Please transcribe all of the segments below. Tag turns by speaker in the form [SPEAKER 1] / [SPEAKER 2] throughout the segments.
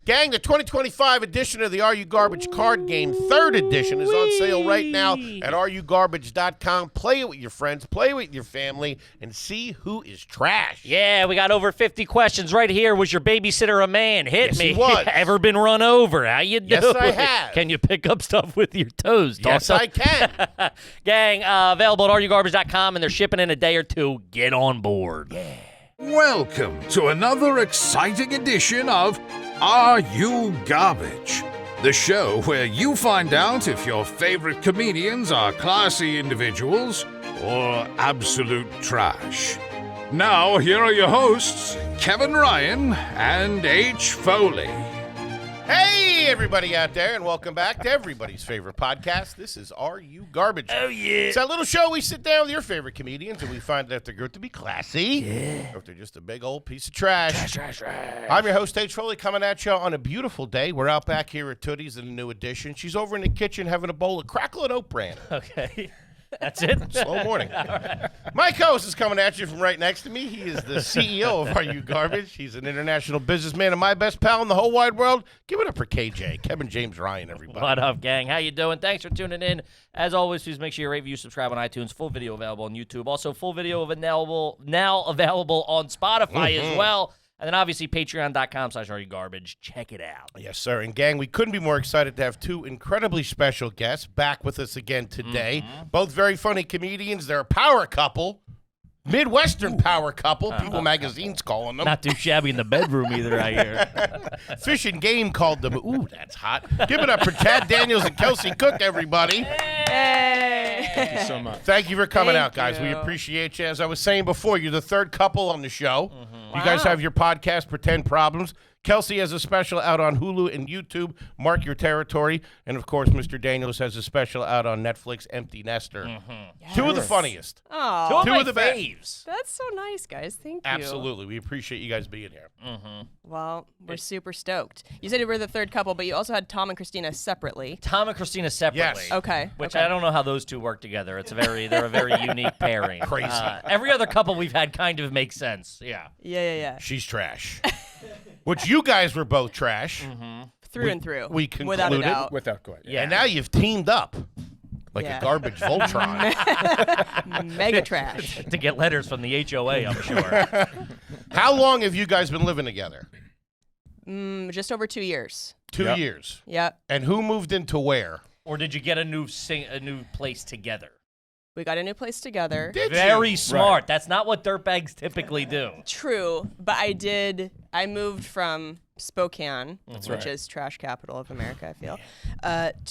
[SPEAKER 1] Gang, the 2025 edition of the Are You Garbage card game, 3rd edition, is on sale right now at areyougarbage.com. Play it with your friends, play it with your family, and see who is trash.
[SPEAKER 2] Yeah, we got over 50 questions right here. Was your babysitter a man? Hit
[SPEAKER 1] Yes,
[SPEAKER 2] me.
[SPEAKER 1] he was.
[SPEAKER 2] Ever been run over? How you doing?
[SPEAKER 1] Yes, I have.
[SPEAKER 2] Can you pick up stuff with your toes?
[SPEAKER 1] Yes, I can.
[SPEAKER 2] Gang, available at areyougarbage.com, and they're shipping in a day or two. Get on board. Yeah.
[SPEAKER 3] Welcome to another exciting edition of Are You Garbage? The show where you find out if your favorite comedians are classy individuals or absolute trash. Now, here are your hosts, Kevin Ryan and H. Foley.
[SPEAKER 1] Hey, everybody out there, and welcome back to everybody's favorite podcast. This is Are You Garbage?
[SPEAKER 2] Oh, yeah.
[SPEAKER 1] It's that little show we sit down with your favorite comedians, and we find out if they're good to be classy, or if they're just a big old piece of trash.
[SPEAKER 2] Trash.
[SPEAKER 1] I'm your host, H. Foley, coming at you on a beautiful day. We're out back here at Tootie's in a new edition. She's over in the kitchen having a bowl of Crackle and Oat Bran.
[SPEAKER 2] Okay. That's it?
[SPEAKER 1] Slow morning. Mike Host is coming at you from right next to me. He is the CEO of Are You Garbage? He's an international businessman and my best pal in the whole wide world. Give it up for KJ, Kevin James Ryan, everybody.
[SPEAKER 2] What up, gang? How you doing? Thanks for tuning in. As always, please make sure you rate, review, subscribe on iTunes. Full video available on YouTube. Also, full video now available on Spotify as well. And then, obviously, patreon.com/areyougarbage. Check it out.
[SPEAKER 1] Yes, sir. And, gang, we couldn't be more excited to have two incredibly special guests back with us again today. Both very funny comedians. They're a power couple. Midwestern power couple. People magazine's calling them.
[SPEAKER 2] Not too shabby in the bedroom either, I hear.
[SPEAKER 1] Fish and Game called them. Ooh, that's hot. Give it up for Chad Daniels and Kelsey Cook, everybody.
[SPEAKER 4] Hey!
[SPEAKER 5] Thank you so much.
[SPEAKER 1] Thank you for coming
[SPEAKER 4] Thank
[SPEAKER 1] out, guys. We
[SPEAKER 4] you.
[SPEAKER 1] appreciate you. As I was saying before, you're the third couple on the show. You guys have your podcast, Pretend Problems. Kelsey has a special out on Hulu and YouTube, Mark Your Territory. And, of course, Mr. Daniels has a special out on Netflix, Empty Nester. Two of the funniest.
[SPEAKER 4] Oh,
[SPEAKER 1] Two of the best.
[SPEAKER 2] faves.
[SPEAKER 4] that's so nice, guys. Thank you.
[SPEAKER 1] Absolutely. We appreciate you guys being here.
[SPEAKER 4] Well, we're super stoked. You said you were the third couple, but you also had Tom and Christina separately.
[SPEAKER 2] Tom and Christina separately.
[SPEAKER 1] Yes.
[SPEAKER 4] Okay.
[SPEAKER 2] Which
[SPEAKER 4] okay.
[SPEAKER 2] I don't know how those two work together. They're a very unique pairing.
[SPEAKER 1] Crazy.
[SPEAKER 2] Every other couple we've had kind of makes sense. Yeah.
[SPEAKER 4] Yeah.
[SPEAKER 1] She's trash. Which you guys were both trash.
[SPEAKER 4] Through and through.
[SPEAKER 1] We
[SPEAKER 4] Without a
[SPEAKER 1] concluded.
[SPEAKER 4] doubt.
[SPEAKER 5] Without question.
[SPEAKER 2] Yeah.
[SPEAKER 1] And now you've teamed up like
[SPEAKER 4] Yeah.
[SPEAKER 1] a garbage Voltron.
[SPEAKER 4] Mega trash.
[SPEAKER 2] To get letters from the HOA, I'm sure.
[SPEAKER 1] How long have you guys been living together?
[SPEAKER 4] Just over 2 years.
[SPEAKER 1] 2
[SPEAKER 5] Yep.
[SPEAKER 1] years.
[SPEAKER 4] Yep.
[SPEAKER 1] And who moved into where?
[SPEAKER 2] Or did you get a new place together?
[SPEAKER 4] We got a new place together.
[SPEAKER 1] Did
[SPEAKER 2] Very
[SPEAKER 1] you?
[SPEAKER 2] smart. That's not what dirtbags typically do.
[SPEAKER 4] True, but I moved from Spokane, which
[SPEAKER 5] right.
[SPEAKER 4] is trash capital of America, I feel,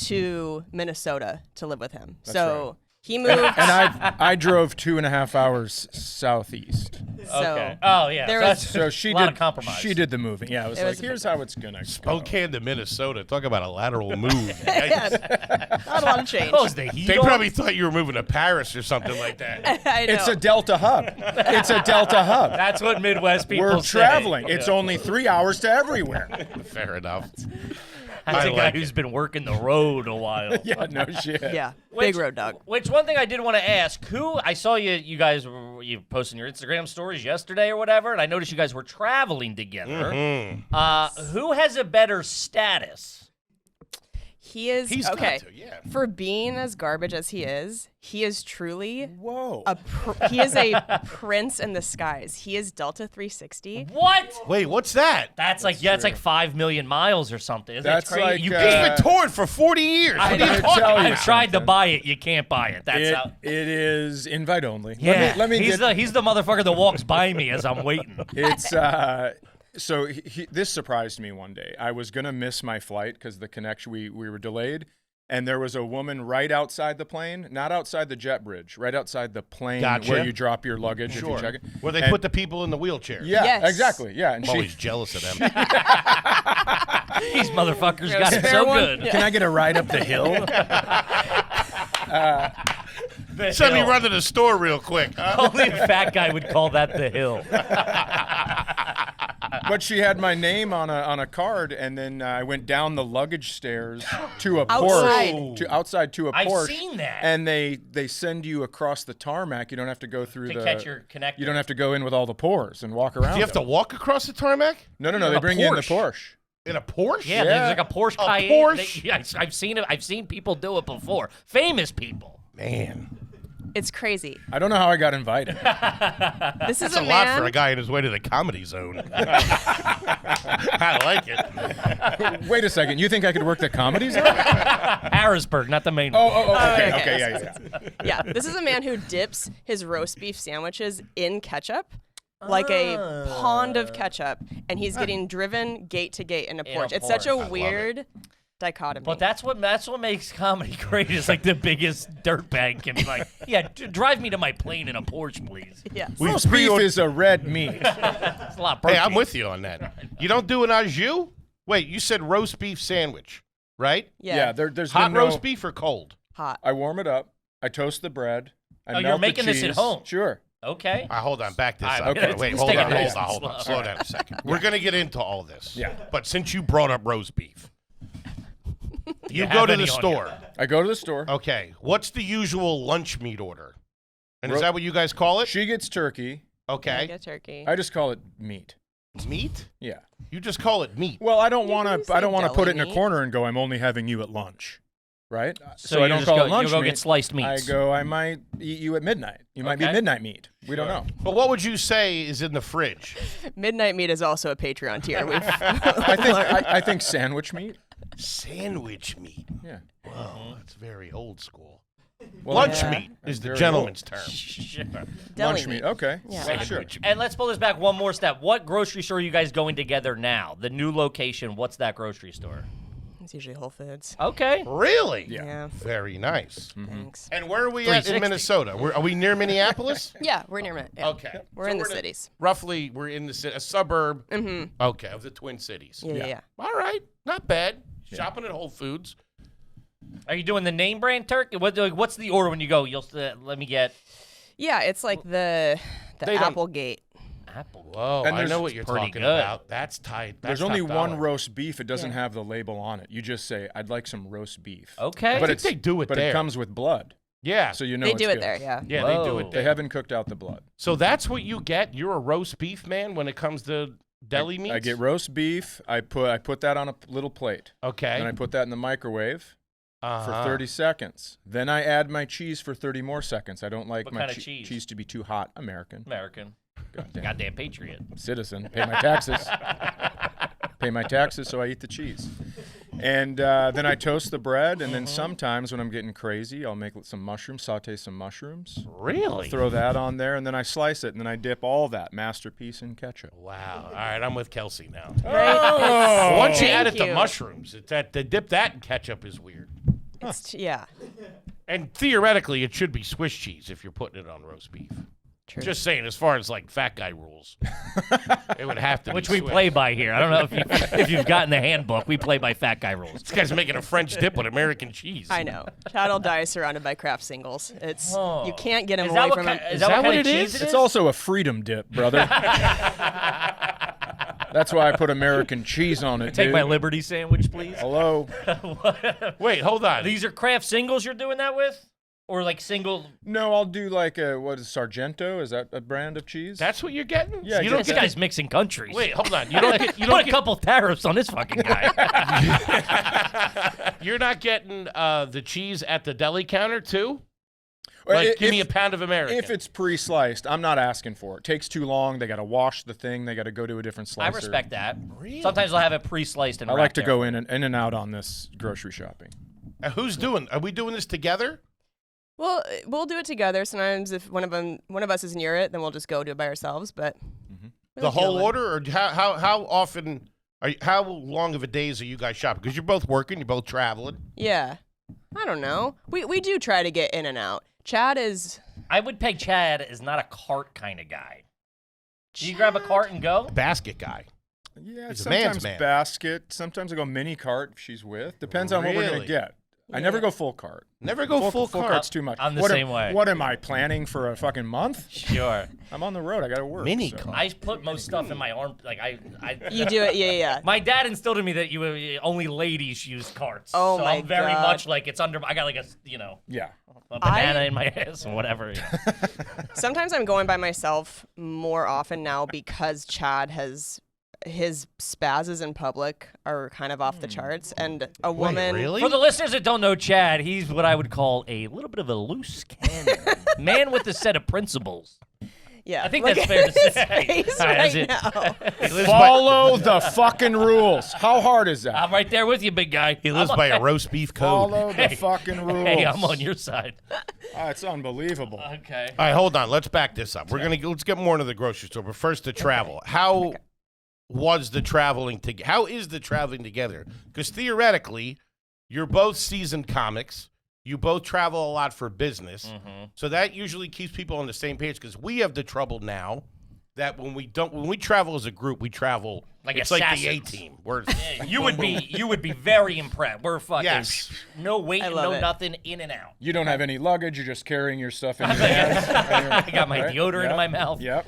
[SPEAKER 4] to Minnesota to live with him.
[SPEAKER 5] right.
[SPEAKER 4] He moved.
[SPEAKER 5] And I drove 2.5 hours southeast.
[SPEAKER 4] So
[SPEAKER 2] Okay. Oh, yeah.
[SPEAKER 4] there
[SPEAKER 2] That's
[SPEAKER 4] was-
[SPEAKER 5] So she
[SPEAKER 2] a lot
[SPEAKER 5] did.
[SPEAKER 2] of compromise.
[SPEAKER 5] She did the moving. Yeah, it was
[SPEAKER 4] It
[SPEAKER 5] like,
[SPEAKER 4] was a
[SPEAKER 5] here's how it's gonna go.
[SPEAKER 1] Spokane to Minnesota. Talk about a lateral move.
[SPEAKER 4] not a lot of change.
[SPEAKER 2] Oh, is the heat
[SPEAKER 1] They
[SPEAKER 2] on?
[SPEAKER 1] probably thought you were moving to Paris or something like that.
[SPEAKER 4] I know.
[SPEAKER 5] It's a Delta hub. It's a Delta hub.
[SPEAKER 2] That's what Midwest people
[SPEAKER 5] We're
[SPEAKER 2] say.
[SPEAKER 5] traveling. It's only 3 hours to everywhere.
[SPEAKER 1] Fair enough.
[SPEAKER 2] That's
[SPEAKER 1] I
[SPEAKER 2] a guy
[SPEAKER 1] like
[SPEAKER 2] who's been working the road a while.
[SPEAKER 5] Yeah, no shit.
[SPEAKER 4] yeah, big road dog.
[SPEAKER 2] Which one thing I did want to ask, I saw you guys you posting your Instagram stories yesterday or whatever, and I noticed you guys were traveling together. Who has a better status?
[SPEAKER 4] He is
[SPEAKER 1] He's
[SPEAKER 4] okay.
[SPEAKER 1] got to, yeah.
[SPEAKER 4] For being as garbage as he is truly
[SPEAKER 5] Whoa.
[SPEAKER 4] he is a prince in the skies. He is Delta 360.
[SPEAKER 2] What?
[SPEAKER 1] Wait, what's that?
[SPEAKER 2] That's like 5 million miles or something. Isn't
[SPEAKER 5] That's
[SPEAKER 2] that crazy?
[SPEAKER 5] like,
[SPEAKER 2] You
[SPEAKER 1] He's
[SPEAKER 2] can't.
[SPEAKER 1] been touring for 40 years. What are you
[SPEAKER 5] I
[SPEAKER 1] talking
[SPEAKER 5] tell you
[SPEAKER 1] about?
[SPEAKER 2] I've tried to
[SPEAKER 5] something.
[SPEAKER 2] buy it. You can't buy it. That's how.
[SPEAKER 5] It is invite only.
[SPEAKER 2] Yeah.
[SPEAKER 5] Let me
[SPEAKER 2] he's
[SPEAKER 5] get.
[SPEAKER 2] the motherfucker that walks by me as I'm waiting.
[SPEAKER 5] It's so this surprised me one day. I was gonna miss my flight because the connection we were delayed, and there was a woman right outside the plane, not outside the jet bridge, right outside the plane
[SPEAKER 1] Gotcha.
[SPEAKER 5] where you drop your luggage if
[SPEAKER 1] Sure.
[SPEAKER 5] you check it.
[SPEAKER 1] Where they
[SPEAKER 5] And-
[SPEAKER 1] put the people in the wheelchairs.
[SPEAKER 5] Yeah,
[SPEAKER 4] Yes.
[SPEAKER 5] exactly. Yeah, and
[SPEAKER 1] I'm always jealous of them.
[SPEAKER 2] These motherfuckers
[SPEAKER 4] Yeah,
[SPEAKER 2] got it
[SPEAKER 4] spare
[SPEAKER 2] so
[SPEAKER 4] one?
[SPEAKER 2] good.
[SPEAKER 5] Can I get a ride up the hill?
[SPEAKER 2] The
[SPEAKER 1] Send me
[SPEAKER 2] hill.
[SPEAKER 1] run to the store real quick. Huh?
[SPEAKER 2] Only a fat guy would call that the hill.
[SPEAKER 5] But she had my name on a card, and then I went down the luggage stairs to a
[SPEAKER 4] Outside.
[SPEAKER 5] Porsche, outside to a
[SPEAKER 2] I've
[SPEAKER 5] Porsche.
[SPEAKER 2] seen that.
[SPEAKER 5] And they send you across the tarmac. You don't have to go through
[SPEAKER 2] To
[SPEAKER 5] the.
[SPEAKER 2] catch your connector.
[SPEAKER 5] You don't have to go in with all the pores and walk around.
[SPEAKER 1] Do you have to
[SPEAKER 5] them.
[SPEAKER 1] walk across the tarmac?
[SPEAKER 5] No. They
[SPEAKER 2] A
[SPEAKER 5] bring you in the
[SPEAKER 2] Porsche.
[SPEAKER 5] Porsche.
[SPEAKER 1] In a Porsche?
[SPEAKER 2] Yeah, there's like a Porsche Cayenne.
[SPEAKER 1] Porsche?
[SPEAKER 2] I've seen it. I've seen people do it before. Famous people.
[SPEAKER 1] Man.
[SPEAKER 4] It's crazy.
[SPEAKER 5] I don't know how I got invited.
[SPEAKER 4] This is
[SPEAKER 1] That's a lot for a guy on his way to the Comedy Zone. I like it.
[SPEAKER 5] Wait a second. You think I could work the Comedy Zone?
[SPEAKER 2] Harrisburg, not the main one.
[SPEAKER 5] Okay, yeah.
[SPEAKER 4] Yeah, this is a man who dips his roast beef sandwiches in ketchup, like a pond of ketchup, and he's getting driven gate to gate in a Porsche. It's such a
[SPEAKER 2] Porsche.
[SPEAKER 4] weird dichotomy.
[SPEAKER 2] But that's what makes comedy great. Is like the biggest dirtbag can be like, yeah, drive me to my plane in a Porsche, please.
[SPEAKER 4] Yes.
[SPEAKER 5] Roast beef is a red meat.
[SPEAKER 2] It's a lot of
[SPEAKER 1] Hey,
[SPEAKER 2] protein.
[SPEAKER 1] I'm with you on that. You don't do an au jus? Wait, you said roast beef sandwich, right?
[SPEAKER 4] Yeah.
[SPEAKER 5] There's
[SPEAKER 1] Hot
[SPEAKER 5] been no,
[SPEAKER 1] roast beef or cold?
[SPEAKER 4] Hot.
[SPEAKER 5] I warm it up. I toast the bread. I
[SPEAKER 2] Oh,
[SPEAKER 5] melt
[SPEAKER 2] you're
[SPEAKER 5] the
[SPEAKER 2] making this at
[SPEAKER 5] cheese.
[SPEAKER 2] home?
[SPEAKER 5] Sure.
[SPEAKER 2] Okay.
[SPEAKER 1] Hold on, back this
[SPEAKER 2] All
[SPEAKER 1] up.
[SPEAKER 2] right,
[SPEAKER 5] okay.
[SPEAKER 1] Wait,
[SPEAKER 2] let's
[SPEAKER 1] hold
[SPEAKER 2] take
[SPEAKER 1] on,
[SPEAKER 2] it
[SPEAKER 1] hold
[SPEAKER 2] nice
[SPEAKER 1] on,
[SPEAKER 2] and
[SPEAKER 1] hold on.
[SPEAKER 2] slow.
[SPEAKER 1] Slow down a second. We're going to get into all this.
[SPEAKER 5] Yeah.
[SPEAKER 1] But since you brought up roast beef, you
[SPEAKER 2] have
[SPEAKER 1] go to
[SPEAKER 2] any
[SPEAKER 1] the
[SPEAKER 2] on
[SPEAKER 1] store.
[SPEAKER 5] I go to the store.
[SPEAKER 1] Okay. What's the usual lunch meat order? And is
[SPEAKER 5] Ro-
[SPEAKER 1] that what you guys call it?
[SPEAKER 5] She gets turkey.
[SPEAKER 1] Okay.
[SPEAKER 4] Get turkey.
[SPEAKER 5] I just call it meat.
[SPEAKER 1] Meat?
[SPEAKER 5] Yeah.
[SPEAKER 1] You just call it meat.
[SPEAKER 5] Well, I don't
[SPEAKER 4] You
[SPEAKER 5] want
[SPEAKER 4] can
[SPEAKER 5] to.
[SPEAKER 4] say
[SPEAKER 5] I don't want to put
[SPEAKER 4] deli
[SPEAKER 5] it in a
[SPEAKER 4] meat.
[SPEAKER 5] corner and go. I'm only having you at lunch, right?
[SPEAKER 2] So
[SPEAKER 5] I
[SPEAKER 2] you
[SPEAKER 5] don't
[SPEAKER 2] just
[SPEAKER 5] call
[SPEAKER 2] go-
[SPEAKER 5] it lunch
[SPEAKER 2] you go
[SPEAKER 5] meat.
[SPEAKER 2] get sliced meats.
[SPEAKER 5] I go. I might eat you at midnight. You might be
[SPEAKER 2] Okay.
[SPEAKER 5] midnight meat. We don't know.
[SPEAKER 1] But what would you say is in the fridge?
[SPEAKER 4] Midnight meat is also a Patreon tier.
[SPEAKER 5] I think sandwich meat.
[SPEAKER 1] Sandwich meat.
[SPEAKER 5] Yeah.
[SPEAKER 1] Whoa, that's very old school.
[SPEAKER 5] Well,
[SPEAKER 1] Lunch
[SPEAKER 4] yeah.
[SPEAKER 1] meat is the
[SPEAKER 5] Very
[SPEAKER 1] gentleman's term.
[SPEAKER 2] Sure.
[SPEAKER 4] Deli
[SPEAKER 5] lunch meat. Okay.
[SPEAKER 4] Yeah.
[SPEAKER 5] Well, sure.
[SPEAKER 1] Sandwich meat.
[SPEAKER 2] And let's pull this back one more step. What grocery store are you guys going together now? The new location. What's that grocery store?
[SPEAKER 4] It's usually Whole Foods.
[SPEAKER 2] Okay.
[SPEAKER 1] Really?
[SPEAKER 4] Yeah.
[SPEAKER 1] Very nice.
[SPEAKER 4] Thanks.
[SPEAKER 1] And where are we at in
[SPEAKER 2] 360.
[SPEAKER 1] Minnesota? Are we near Minneapolis?
[SPEAKER 4] Yeah, we're near it. Yeah.
[SPEAKER 1] Okay.
[SPEAKER 4] We're
[SPEAKER 1] So
[SPEAKER 4] in the
[SPEAKER 1] in a-
[SPEAKER 4] cities.
[SPEAKER 1] Roughly, we're in a suburb.
[SPEAKER 4] Mm-hmm.
[SPEAKER 1] Okay, of the Twin Cities.
[SPEAKER 4] Yeah.
[SPEAKER 1] All right, not bad. Shopping at Whole Foods.
[SPEAKER 2] Are you doing the name brand turkey? What's the order when you go? You'll let me get
[SPEAKER 4] Yeah, it's like the
[SPEAKER 1] They don't-
[SPEAKER 4] Applegate.
[SPEAKER 2] apple.
[SPEAKER 1] Whoa,
[SPEAKER 5] And
[SPEAKER 1] I
[SPEAKER 5] there's-
[SPEAKER 1] know what you're
[SPEAKER 2] pretty
[SPEAKER 1] talking
[SPEAKER 2] good.
[SPEAKER 1] about. That's tight.
[SPEAKER 5] There's
[SPEAKER 1] That's
[SPEAKER 5] only
[SPEAKER 1] top
[SPEAKER 5] one
[SPEAKER 1] dollar.
[SPEAKER 5] roast beef. It doesn't
[SPEAKER 4] Yeah.
[SPEAKER 5] have the label on it. You just say, "I'd like some roast beef."
[SPEAKER 2] Okay.
[SPEAKER 5] But
[SPEAKER 1] think they do it
[SPEAKER 5] But
[SPEAKER 1] there.
[SPEAKER 5] it comes with blood,
[SPEAKER 1] Yeah.
[SPEAKER 5] so you know
[SPEAKER 4] They
[SPEAKER 5] it's
[SPEAKER 4] do it
[SPEAKER 5] good.
[SPEAKER 4] there, yeah.
[SPEAKER 1] Yeah, they do
[SPEAKER 2] Whoa.
[SPEAKER 1] it
[SPEAKER 5] They
[SPEAKER 1] there.
[SPEAKER 5] haven't cooked out the blood.
[SPEAKER 1] So that's what you get. You're a roast beef man when it comes to deli meats.
[SPEAKER 5] I get roast beef. I put that on a little plate.
[SPEAKER 1] Okay.
[SPEAKER 5] And I put that in the microwave for
[SPEAKER 1] Uh-huh.
[SPEAKER 5] 30 seconds. Then I add my cheese for 30 more seconds. I don't like
[SPEAKER 2] What
[SPEAKER 5] my
[SPEAKER 2] kind of cheese?
[SPEAKER 5] cheese to be too hot. American.
[SPEAKER 2] American.
[SPEAKER 5] Goddamn.
[SPEAKER 2] Goddamn patriot.
[SPEAKER 5] Citizen. Pay my taxes. Pay my taxes, so I eat the cheese. And then I toast the bread. And then sometimes when I'm getting crazy, I'll make some mushrooms, saute some mushrooms.
[SPEAKER 1] Really?
[SPEAKER 5] Throw that on there, and then I slice it, and then I dip all that masterpiece in ketchup.
[SPEAKER 1] Wow. All right, I'm with Kelsey now.
[SPEAKER 4] Right?
[SPEAKER 1] Once you add
[SPEAKER 4] Thank
[SPEAKER 1] it to
[SPEAKER 4] you.
[SPEAKER 1] mushrooms, it's that to dip that in ketchup is weird.
[SPEAKER 4] Yeah.
[SPEAKER 1] And theoretically, it should be Swiss cheese if you're putting it on roast beef.
[SPEAKER 4] True.
[SPEAKER 1] Just saying, as far as like fat guy rules, it would have to
[SPEAKER 2] Which
[SPEAKER 1] be
[SPEAKER 2] we
[SPEAKER 1] Swiss.
[SPEAKER 2] play by here. I don't know if you've gotten the handbook. We play by fat guy rules.
[SPEAKER 1] This guy's making a French dip with American cheese.
[SPEAKER 4] I know. Chad will die surrounded by craft singles. It's
[SPEAKER 2] Oh.
[SPEAKER 4] you can't get him
[SPEAKER 2] Is
[SPEAKER 4] away
[SPEAKER 2] that what
[SPEAKER 4] from
[SPEAKER 2] kind,
[SPEAKER 4] him.
[SPEAKER 2] is that what
[SPEAKER 1] what
[SPEAKER 2] kind of
[SPEAKER 1] it
[SPEAKER 2] cheese
[SPEAKER 1] is?
[SPEAKER 2] it
[SPEAKER 5] It's
[SPEAKER 2] is?
[SPEAKER 5] also a freedom dip, brother. That's why I put American cheese on it,
[SPEAKER 2] Take
[SPEAKER 5] dude.
[SPEAKER 2] my Liberty sandwich, please.
[SPEAKER 5] Hello?
[SPEAKER 1] Wait, hold on.
[SPEAKER 2] These are craft singles you're doing that with? Or like single?
[SPEAKER 5] No, I'll do like what is Sargento? Is that a brand of cheese?
[SPEAKER 1] That's what you're getting?
[SPEAKER 5] Yeah,
[SPEAKER 1] You
[SPEAKER 5] I
[SPEAKER 1] don't
[SPEAKER 2] This
[SPEAKER 1] get.
[SPEAKER 2] guy's mixing countries.
[SPEAKER 1] Wait, hold on. You don't get. You
[SPEAKER 2] Put
[SPEAKER 1] don't
[SPEAKER 2] a
[SPEAKER 1] get.
[SPEAKER 2] couple tariffs on this fucking guy.
[SPEAKER 1] You're not getting the cheese at the deli counter too.
[SPEAKER 5] Or
[SPEAKER 1] Like, give me a pound of American.
[SPEAKER 5] If it's pre-sliced, I'm not asking for it. It takes too long. They got to wash the thing. They got to go to a different
[SPEAKER 2] I
[SPEAKER 5] slicer.
[SPEAKER 2] respect that.
[SPEAKER 1] Really?
[SPEAKER 2] Sometimes I'll have it pre-sliced and
[SPEAKER 5] I like
[SPEAKER 2] wrapped
[SPEAKER 5] to
[SPEAKER 2] there.
[SPEAKER 5] go in and out on this grocery shopping.
[SPEAKER 1] Who's doing? Are we doing this together?
[SPEAKER 4] Well, we'll do it together. Sometimes if one of us is near it, then we'll just go do it by ourselves. But we
[SPEAKER 1] The
[SPEAKER 4] like
[SPEAKER 1] whole
[SPEAKER 4] yelling.
[SPEAKER 1] order, or how often? How long of a days are you guys shopping? Because you're both working, you're both traveling.
[SPEAKER 4] Yeah. I don't know. We do try to get in and out. Chad is.
[SPEAKER 2] I would peg Chad as not a cart kind of guy. Do you grab a cart and go?
[SPEAKER 1] Basket guy.
[SPEAKER 5] Yeah,
[SPEAKER 1] He's a man's
[SPEAKER 5] sometimes
[SPEAKER 1] man.
[SPEAKER 5] basket. Sometimes I go mini cart if she's with. Depends on what we're
[SPEAKER 1] Really?
[SPEAKER 5] going to get. I never go full cart.
[SPEAKER 1] Never go full cart.
[SPEAKER 5] cart's too much.
[SPEAKER 2] I'm the
[SPEAKER 5] What
[SPEAKER 2] same way.
[SPEAKER 5] What am I planning for a fucking month?
[SPEAKER 2] Sure.
[SPEAKER 5] I'm on the road. I got to work.
[SPEAKER 1] Mini
[SPEAKER 5] so.
[SPEAKER 1] cart.
[SPEAKER 2] I put most stuff in my arm. Like I
[SPEAKER 4] You do it. Yeah.
[SPEAKER 2] my dad instilled in me that only ladies use carts.
[SPEAKER 4] Oh
[SPEAKER 2] so
[SPEAKER 4] my
[SPEAKER 2] I'm very
[SPEAKER 4] God.
[SPEAKER 2] much like it's under. I got like a
[SPEAKER 5] Yeah.
[SPEAKER 2] a banana in my ass or whatever.
[SPEAKER 4] Sometimes I'm going by myself more often now because Chad has his spazzes in public are kind of off the charts. And a woman.
[SPEAKER 1] Really?
[SPEAKER 2] For the listeners that don't know Chad, he's what I would call a little bit of a loose cannon. Man with a set of principles.
[SPEAKER 4] Yeah,
[SPEAKER 2] I think
[SPEAKER 4] look
[SPEAKER 2] that's
[SPEAKER 4] at
[SPEAKER 2] fair to
[SPEAKER 4] his
[SPEAKER 2] say.
[SPEAKER 4] face
[SPEAKER 2] All right, that's
[SPEAKER 4] right
[SPEAKER 2] it.
[SPEAKER 4] now.
[SPEAKER 1] He lives
[SPEAKER 5] Follow the fucking rules. How hard is that?
[SPEAKER 2] I'm right there with you, big guy.
[SPEAKER 1] He lives by a roast beef code.
[SPEAKER 5] Follow the fucking rules.
[SPEAKER 2] Hey, I'm on your side.
[SPEAKER 5] It's unbelievable.
[SPEAKER 2] Okay.
[SPEAKER 1] All right, hold on. Let's back this up. Let's get more into the grocery store, but first the travel. How was the traveling How is the traveling together? Because theoretically, you're both seasoned comics. You both travel a lot for business, so that usually keeps people on the same page. Because we have the trouble now that when we travel as a group, we travel
[SPEAKER 2] like
[SPEAKER 1] it's
[SPEAKER 2] assassins.
[SPEAKER 1] like the A-team. We're
[SPEAKER 2] You would be very impressed. We're fucking
[SPEAKER 1] Yes.
[SPEAKER 2] no waiting,
[SPEAKER 4] love
[SPEAKER 2] no
[SPEAKER 4] it.
[SPEAKER 2] nothing, in and out.
[SPEAKER 5] You don't have any luggage. You're just carrying your stuff in your hands.
[SPEAKER 2] I got my
[SPEAKER 5] Right?
[SPEAKER 2] deodorant in
[SPEAKER 5] Yep.
[SPEAKER 2] my mouth.
[SPEAKER 5] Yep.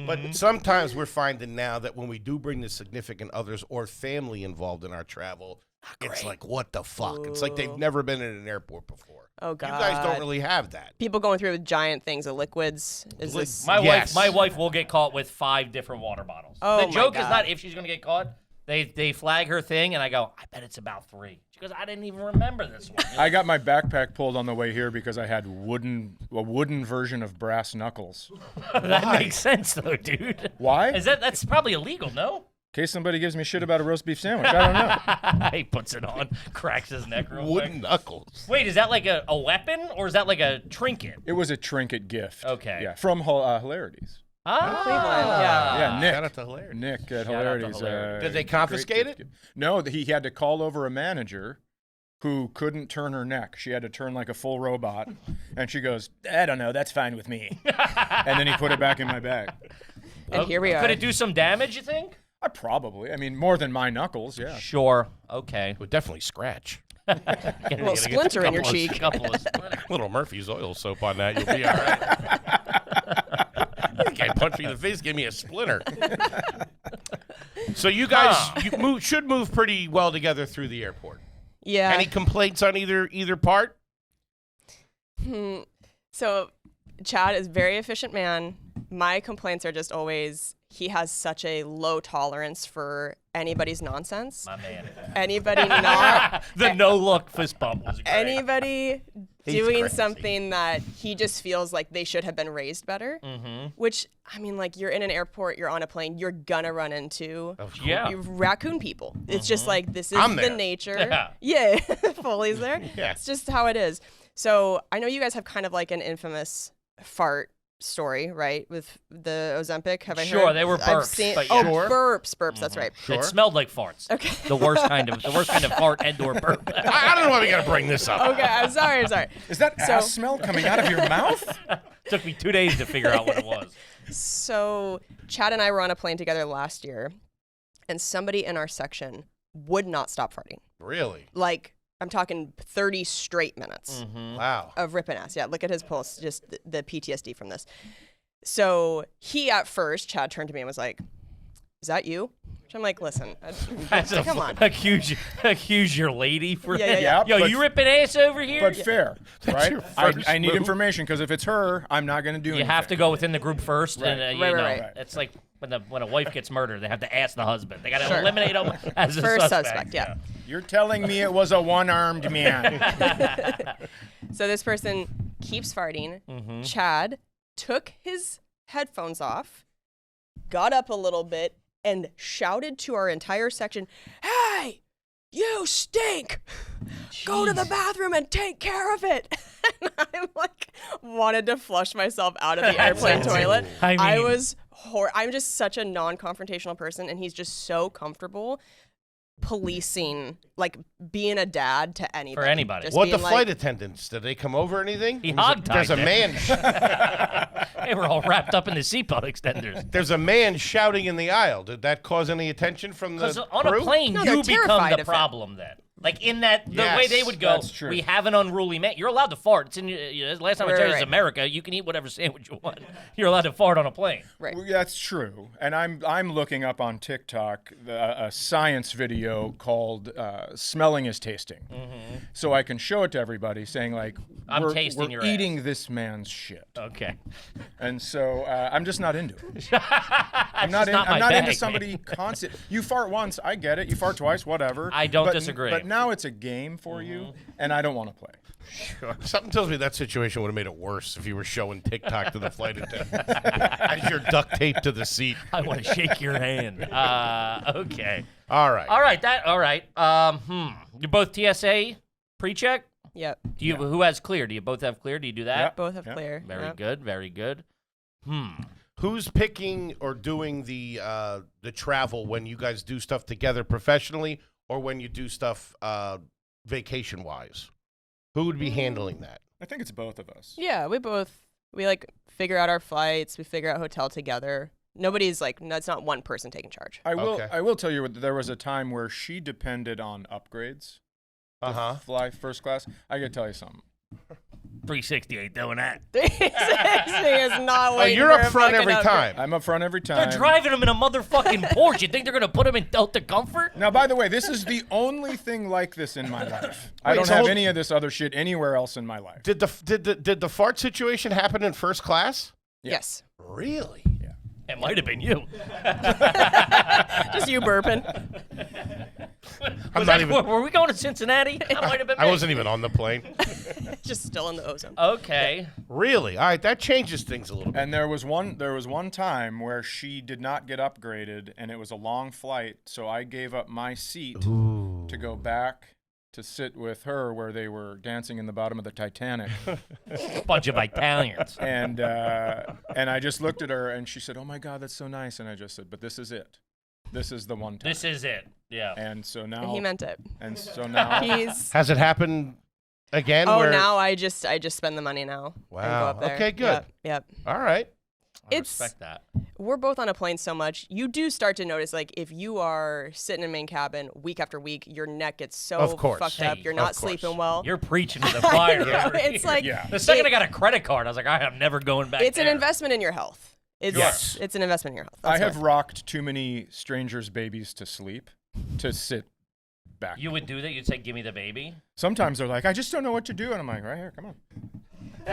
[SPEAKER 1] But sometimes we're finding now that when we do bring the significant others or family involved in our travel, it's like, what the fuck? It's like they've never been in an airport before.
[SPEAKER 4] Oh, God.
[SPEAKER 1] You guys don't really have that.
[SPEAKER 4] People going through with giant things of liquids. Is this?
[SPEAKER 1] Yes.
[SPEAKER 2] My wife will get caught with 5 different water bottles.
[SPEAKER 4] Oh,
[SPEAKER 2] the
[SPEAKER 4] my
[SPEAKER 2] joke is
[SPEAKER 4] God.
[SPEAKER 2] not if she's gonna get caught. They flag her thing, and I go, I bet it's about 3. She goes, I didn't even remember this one.
[SPEAKER 5] I got my backpack pulled on the way here because I had a wooden version of brass knuckles.
[SPEAKER 2] That makes sense though, dude.
[SPEAKER 5] Why?
[SPEAKER 2] That's probably illegal, no?
[SPEAKER 5] In case somebody gives me shit about a roast beef sandwich. I don't know.
[SPEAKER 2] He puts it on, cracks his neck real
[SPEAKER 1] Wooden
[SPEAKER 2] quick.
[SPEAKER 1] knuckles.
[SPEAKER 2] Wait, is that like a weapon or is that like a trinket?
[SPEAKER 5] It was a trinket gift.
[SPEAKER 2] Okay.
[SPEAKER 5] Yeah, from Hilarities.
[SPEAKER 2] Ah,
[SPEAKER 4] Cleveland, yeah.
[SPEAKER 5] Yeah, Nick.
[SPEAKER 1] Shout out to Hilary.
[SPEAKER 5] Nick at
[SPEAKER 2] Shout out to
[SPEAKER 5] Hilarities.
[SPEAKER 2] Hilarities.
[SPEAKER 1] Did they
[SPEAKER 5] great
[SPEAKER 1] confiscate
[SPEAKER 5] gift.
[SPEAKER 1] it?
[SPEAKER 5] No, he had to call over a manager who couldn't turn her neck. She had to turn like a full robot. And she goes, I don't know, that's fine with me. And then he put it back in my bag.
[SPEAKER 4] And here we are.
[SPEAKER 2] Could it do some damage, you think?
[SPEAKER 5] I mean, more than my knuckles, yeah.
[SPEAKER 2] Sure. Okay.
[SPEAKER 1] It would definitely scratch.
[SPEAKER 4] little splinter in your cheek.
[SPEAKER 2] Couple of splinters.
[SPEAKER 1] Little Murphy's oil soap on that. You'll be all right. You can't punch me in the face, give me a splinter. So you guys should move pretty well together through the airport.
[SPEAKER 4] Yeah.
[SPEAKER 1] Any complaints on either part?
[SPEAKER 4] So Chad is a very efficient man. My complaints are just always he has such a low tolerance for anybody's nonsense.
[SPEAKER 2] My man.
[SPEAKER 4] Anybody not
[SPEAKER 2] The no look fist bump was great.
[SPEAKER 4] anybody
[SPEAKER 1] He's
[SPEAKER 4] doing
[SPEAKER 1] crazy.
[SPEAKER 4] something that he just feels like they should have been raised better. Which I mean, like you're in an airport, you're on a plane, you're gonna run into
[SPEAKER 2] Yeah.
[SPEAKER 4] raccoon people. It's just like this is
[SPEAKER 1] I'm
[SPEAKER 4] the
[SPEAKER 1] there.
[SPEAKER 4] nature. Yeah, Foley's there.
[SPEAKER 1] Yeah.
[SPEAKER 4] It's just how it is. So I know you guys have kind of like an infamous fart story, right? With the Ozempic. Have I heard?
[SPEAKER 2] Sure, they were
[SPEAKER 4] I've
[SPEAKER 2] burps,
[SPEAKER 4] seen-
[SPEAKER 2] but
[SPEAKER 4] oh,
[SPEAKER 2] yeah.
[SPEAKER 1] Sure.
[SPEAKER 4] burps. That's right.
[SPEAKER 2] It smelled like farts.
[SPEAKER 4] Okay.
[SPEAKER 2] The worst kind of fart and or burp.
[SPEAKER 1] I don't know why we got to bring this up.
[SPEAKER 4] Okay, I'm sorry.
[SPEAKER 5] Is that ass smell coming out of your mouth?
[SPEAKER 2] Took me 2 days to figure out what it was.
[SPEAKER 4] So Chad and I were on a plane together last year, and somebody in our section would not stop farting.
[SPEAKER 1] Really?
[SPEAKER 4] Like, I'm talking 30 straight minutes
[SPEAKER 1] Wow.
[SPEAKER 4] of ripping ass. Yeah, look at his pulse, just the PTSD from this. So he, at first, Chad turned to me and was like, is that you? Which I'm like, listen, come on.
[SPEAKER 2] Accuse your lady for
[SPEAKER 4] Yeah, yeah,
[SPEAKER 5] yeah.
[SPEAKER 2] Yo,
[SPEAKER 5] but-
[SPEAKER 2] you ripping ass over here?
[SPEAKER 5] But fair, right?
[SPEAKER 1] your first
[SPEAKER 5] I need
[SPEAKER 1] move.
[SPEAKER 5] information because if it's her, I'm not going to do
[SPEAKER 2] you
[SPEAKER 5] anything.
[SPEAKER 2] have to go within the group first, and you
[SPEAKER 4] Right,
[SPEAKER 2] know,
[SPEAKER 4] right.
[SPEAKER 2] it's like when a wife gets murdered, they have to ask the husband. They got to
[SPEAKER 4] Sure.
[SPEAKER 2] eliminate him as a
[SPEAKER 4] First
[SPEAKER 2] suspect.
[SPEAKER 4] suspect, yeah.
[SPEAKER 5] You're telling me it was a one-armed man.
[SPEAKER 4] So this person keeps farting. Chad took his headphones off, got up a little bit, and shouted to our entire section, "Hey, you stink! Go to the bathroom and take care of it." And I'm like, wanted to flush myself out of the airplane toilet.
[SPEAKER 2] I mean-
[SPEAKER 4] was I'm just such a non-confrontational person, and he's just so comfortable policing, like being a dad to anybody.
[SPEAKER 2] anybody.
[SPEAKER 4] Just
[SPEAKER 1] What the
[SPEAKER 4] being
[SPEAKER 1] flight
[SPEAKER 4] like,
[SPEAKER 1] attendants? Did they come over or anything?
[SPEAKER 2] He
[SPEAKER 1] There's a
[SPEAKER 2] hogtied
[SPEAKER 1] man.
[SPEAKER 2] They were all wrapped up in the seatbelt extenders.
[SPEAKER 1] There's a man shouting in the aisle. Did that cause any attention from the
[SPEAKER 2] Because on
[SPEAKER 1] crew?
[SPEAKER 2] a plane,
[SPEAKER 4] No, they're
[SPEAKER 2] you become
[SPEAKER 4] terrified
[SPEAKER 2] the
[SPEAKER 4] of it.
[SPEAKER 2] problem then. Like in that, the
[SPEAKER 1] Yes,
[SPEAKER 2] way they would go,
[SPEAKER 5] that's true.
[SPEAKER 2] we have an unruly man. You're allowed to fart. It's in last time I checked, it's
[SPEAKER 4] Right.
[SPEAKER 2] America. You can eat whatever sandwich you want. You're allowed to fart on a plane.
[SPEAKER 4] Right.
[SPEAKER 5] Well, that's true, and I'm looking up on TikTok a science video called "Smelling is Tasting," so I can show it to everybody, saying like,
[SPEAKER 2] I'm
[SPEAKER 5] we're,
[SPEAKER 2] tasting
[SPEAKER 5] we're
[SPEAKER 2] your
[SPEAKER 5] eating
[SPEAKER 2] ass.
[SPEAKER 5] this man's shit,
[SPEAKER 2] Okay.
[SPEAKER 5] and so I'm just not into it. I'm
[SPEAKER 2] not my
[SPEAKER 5] I'm not
[SPEAKER 2] bag,
[SPEAKER 5] into
[SPEAKER 2] man.
[SPEAKER 5] somebody constant. You fart once, I get it. You fart twice, whatever.
[SPEAKER 2] I don't
[SPEAKER 5] But-
[SPEAKER 2] disagree.
[SPEAKER 5] But now it's a game for you, and I don't want to play.
[SPEAKER 1] Something tells me that situation would have made it worse if you were showing TikTok to the flight attendant as you're duct taped to the seat.
[SPEAKER 2] I want to shake your hand. Okay.
[SPEAKER 1] All right.
[SPEAKER 2] All right. You're both TSA pre-check?
[SPEAKER 4] Yep.
[SPEAKER 2] Do you? Who has clear? Do you both have clear? Do you do that?
[SPEAKER 5] Yep.
[SPEAKER 4] Both have
[SPEAKER 5] Yeah.
[SPEAKER 4] clear.
[SPEAKER 2] Very
[SPEAKER 4] Yep.
[SPEAKER 2] good. Very good.
[SPEAKER 1] Who's picking or doing the travel when you guys do stuff together professionally, or when you do stuff vacation wise? Who would be handling that?
[SPEAKER 5] I think it's both of us.
[SPEAKER 4] Yeah, we like figure out our flights. We figure out hotel together. Nobody's like, that's not one person taking charge.
[SPEAKER 5] I will.
[SPEAKER 1] Okay.
[SPEAKER 5] I will tell you, there was a time where she depended on upgrades to fly first class. I gotta tell you something.
[SPEAKER 2] 360 ain't doing that.
[SPEAKER 4] 360 is not
[SPEAKER 1] Oh,
[SPEAKER 4] waiting
[SPEAKER 1] you're
[SPEAKER 4] for
[SPEAKER 1] up
[SPEAKER 4] a
[SPEAKER 1] front
[SPEAKER 4] fucking
[SPEAKER 1] every
[SPEAKER 4] upgrade.
[SPEAKER 1] time.
[SPEAKER 5] I'm up front every time.
[SPEAKER 2] They're driving them in a motherfucking Porsche. You think they're gonna put them in Delta Comfort?
[SPEAKER 5] Now, by the way, this is the only thing like this in my life. I
[SPEAKER 1] Wait,
[SPEAKER 5] don't
[SPEAKER 1] so
[SPEAKER 5] have
[SPEAKER 1] hold-
[SPEAKER 5] any of this other shit anywhere else in my life.
[SPEAKER 1] Did the fart situation happen in first class?
[SPEAKER 4] Yes.
[SPEAKER 1] Really?
[SPEAKER 2] It might have been you.
[SPEAKER 4] Just you burping.
[SPEAKER 1] I'm not even.
[SPEAKER 2] Were we going to Cincinnati? That might have been
[SPEAKER 1] I
[SPEAKER 2] me.
[SPEAKER 1] wasn't even on the plane.
[SPEAKER 4] Just still in the ozone.
[SPEAKER 2] Okay.
[SPEAKER 1] Really? All right, that changes things a little bit.
[SPEAKER 5] And there was one time where she did not get upgraded, and it was a long flight, so I gave up my seat to go back to sit with her where they were dancing in the bottom of the Titanic.
[SPEAKER 2] Bunch of Italians.
[SPEAKER 5] and I just looked at her, and she said, "Oh my God, that's so nice." And I just said, "But this is it. This is the one time."
[SPEAKER 2] This is it. Yeah.
[SPEAKER 5] And so now.
[SPEAKER 4] And he meant it.
[SPEAKER 5] And so now.
[SPEAKER 4] He's.
[SPEAKER 1] Has it happened again?
[SPEAKER 4] Oh,
[SPEAKER 1] where...
[SPEAKER 4] now I just spend the money now. And go
[SPEAKER 1] Wow.
[SPEAKER 4] up there.
[SPEAKER 1] Okay, good.
[SPEAKER 4] Yep.
[SPEAKER 1] All right.
[SPEAKER 2] I
[SPEAKER 4] It's-
[SPEAKER 2] respect that.
[SPEAKER 4] We're both on a plane so much. You do start to notice, like, if you are sitting in main cabin week after week, your neck gets so
[SPEAKER 1] Of course.
[SPEAKER 4] fucked up.
[SPEAKER 2] Hey,
[SPEAKER 4] You're
[SPEAKER 1] of
[SPEAKER 4] not
[SPEAKER 1] course.
[SPEAKER 4] sleeping well.
[SPEAKER 2] You're preaching to the choir. over
[SPEAKER 4] It's
[SPEAKER 2] here.
[SPEAKER 4] like
[SPEAKER 5] Yeah.
[SPEAKER 2] The second I got a credit card, I was like, I'm never going back.
[SPEAKER 4] it's an
[SPEAKER 2] there.
[SPEAKER 4] investment in your health. It's
[SPEAKER 1] Yes.
[SPEAKER 4] it's an investment in your health.
[SPEAKER 5] I
[SPEAKER 4] That's
[SPEAKER 5] have
[SPEAKER 4] what
[SPEAKER 5] rocked too many strangers' babies to sleep to sit back.
[SPEAKER 2] You would do that? You'd say, "Give me the baby."
[SPEAKER 5] Sometimes they're like, "I just don't know what to do," and I'm like, "Right here, come on."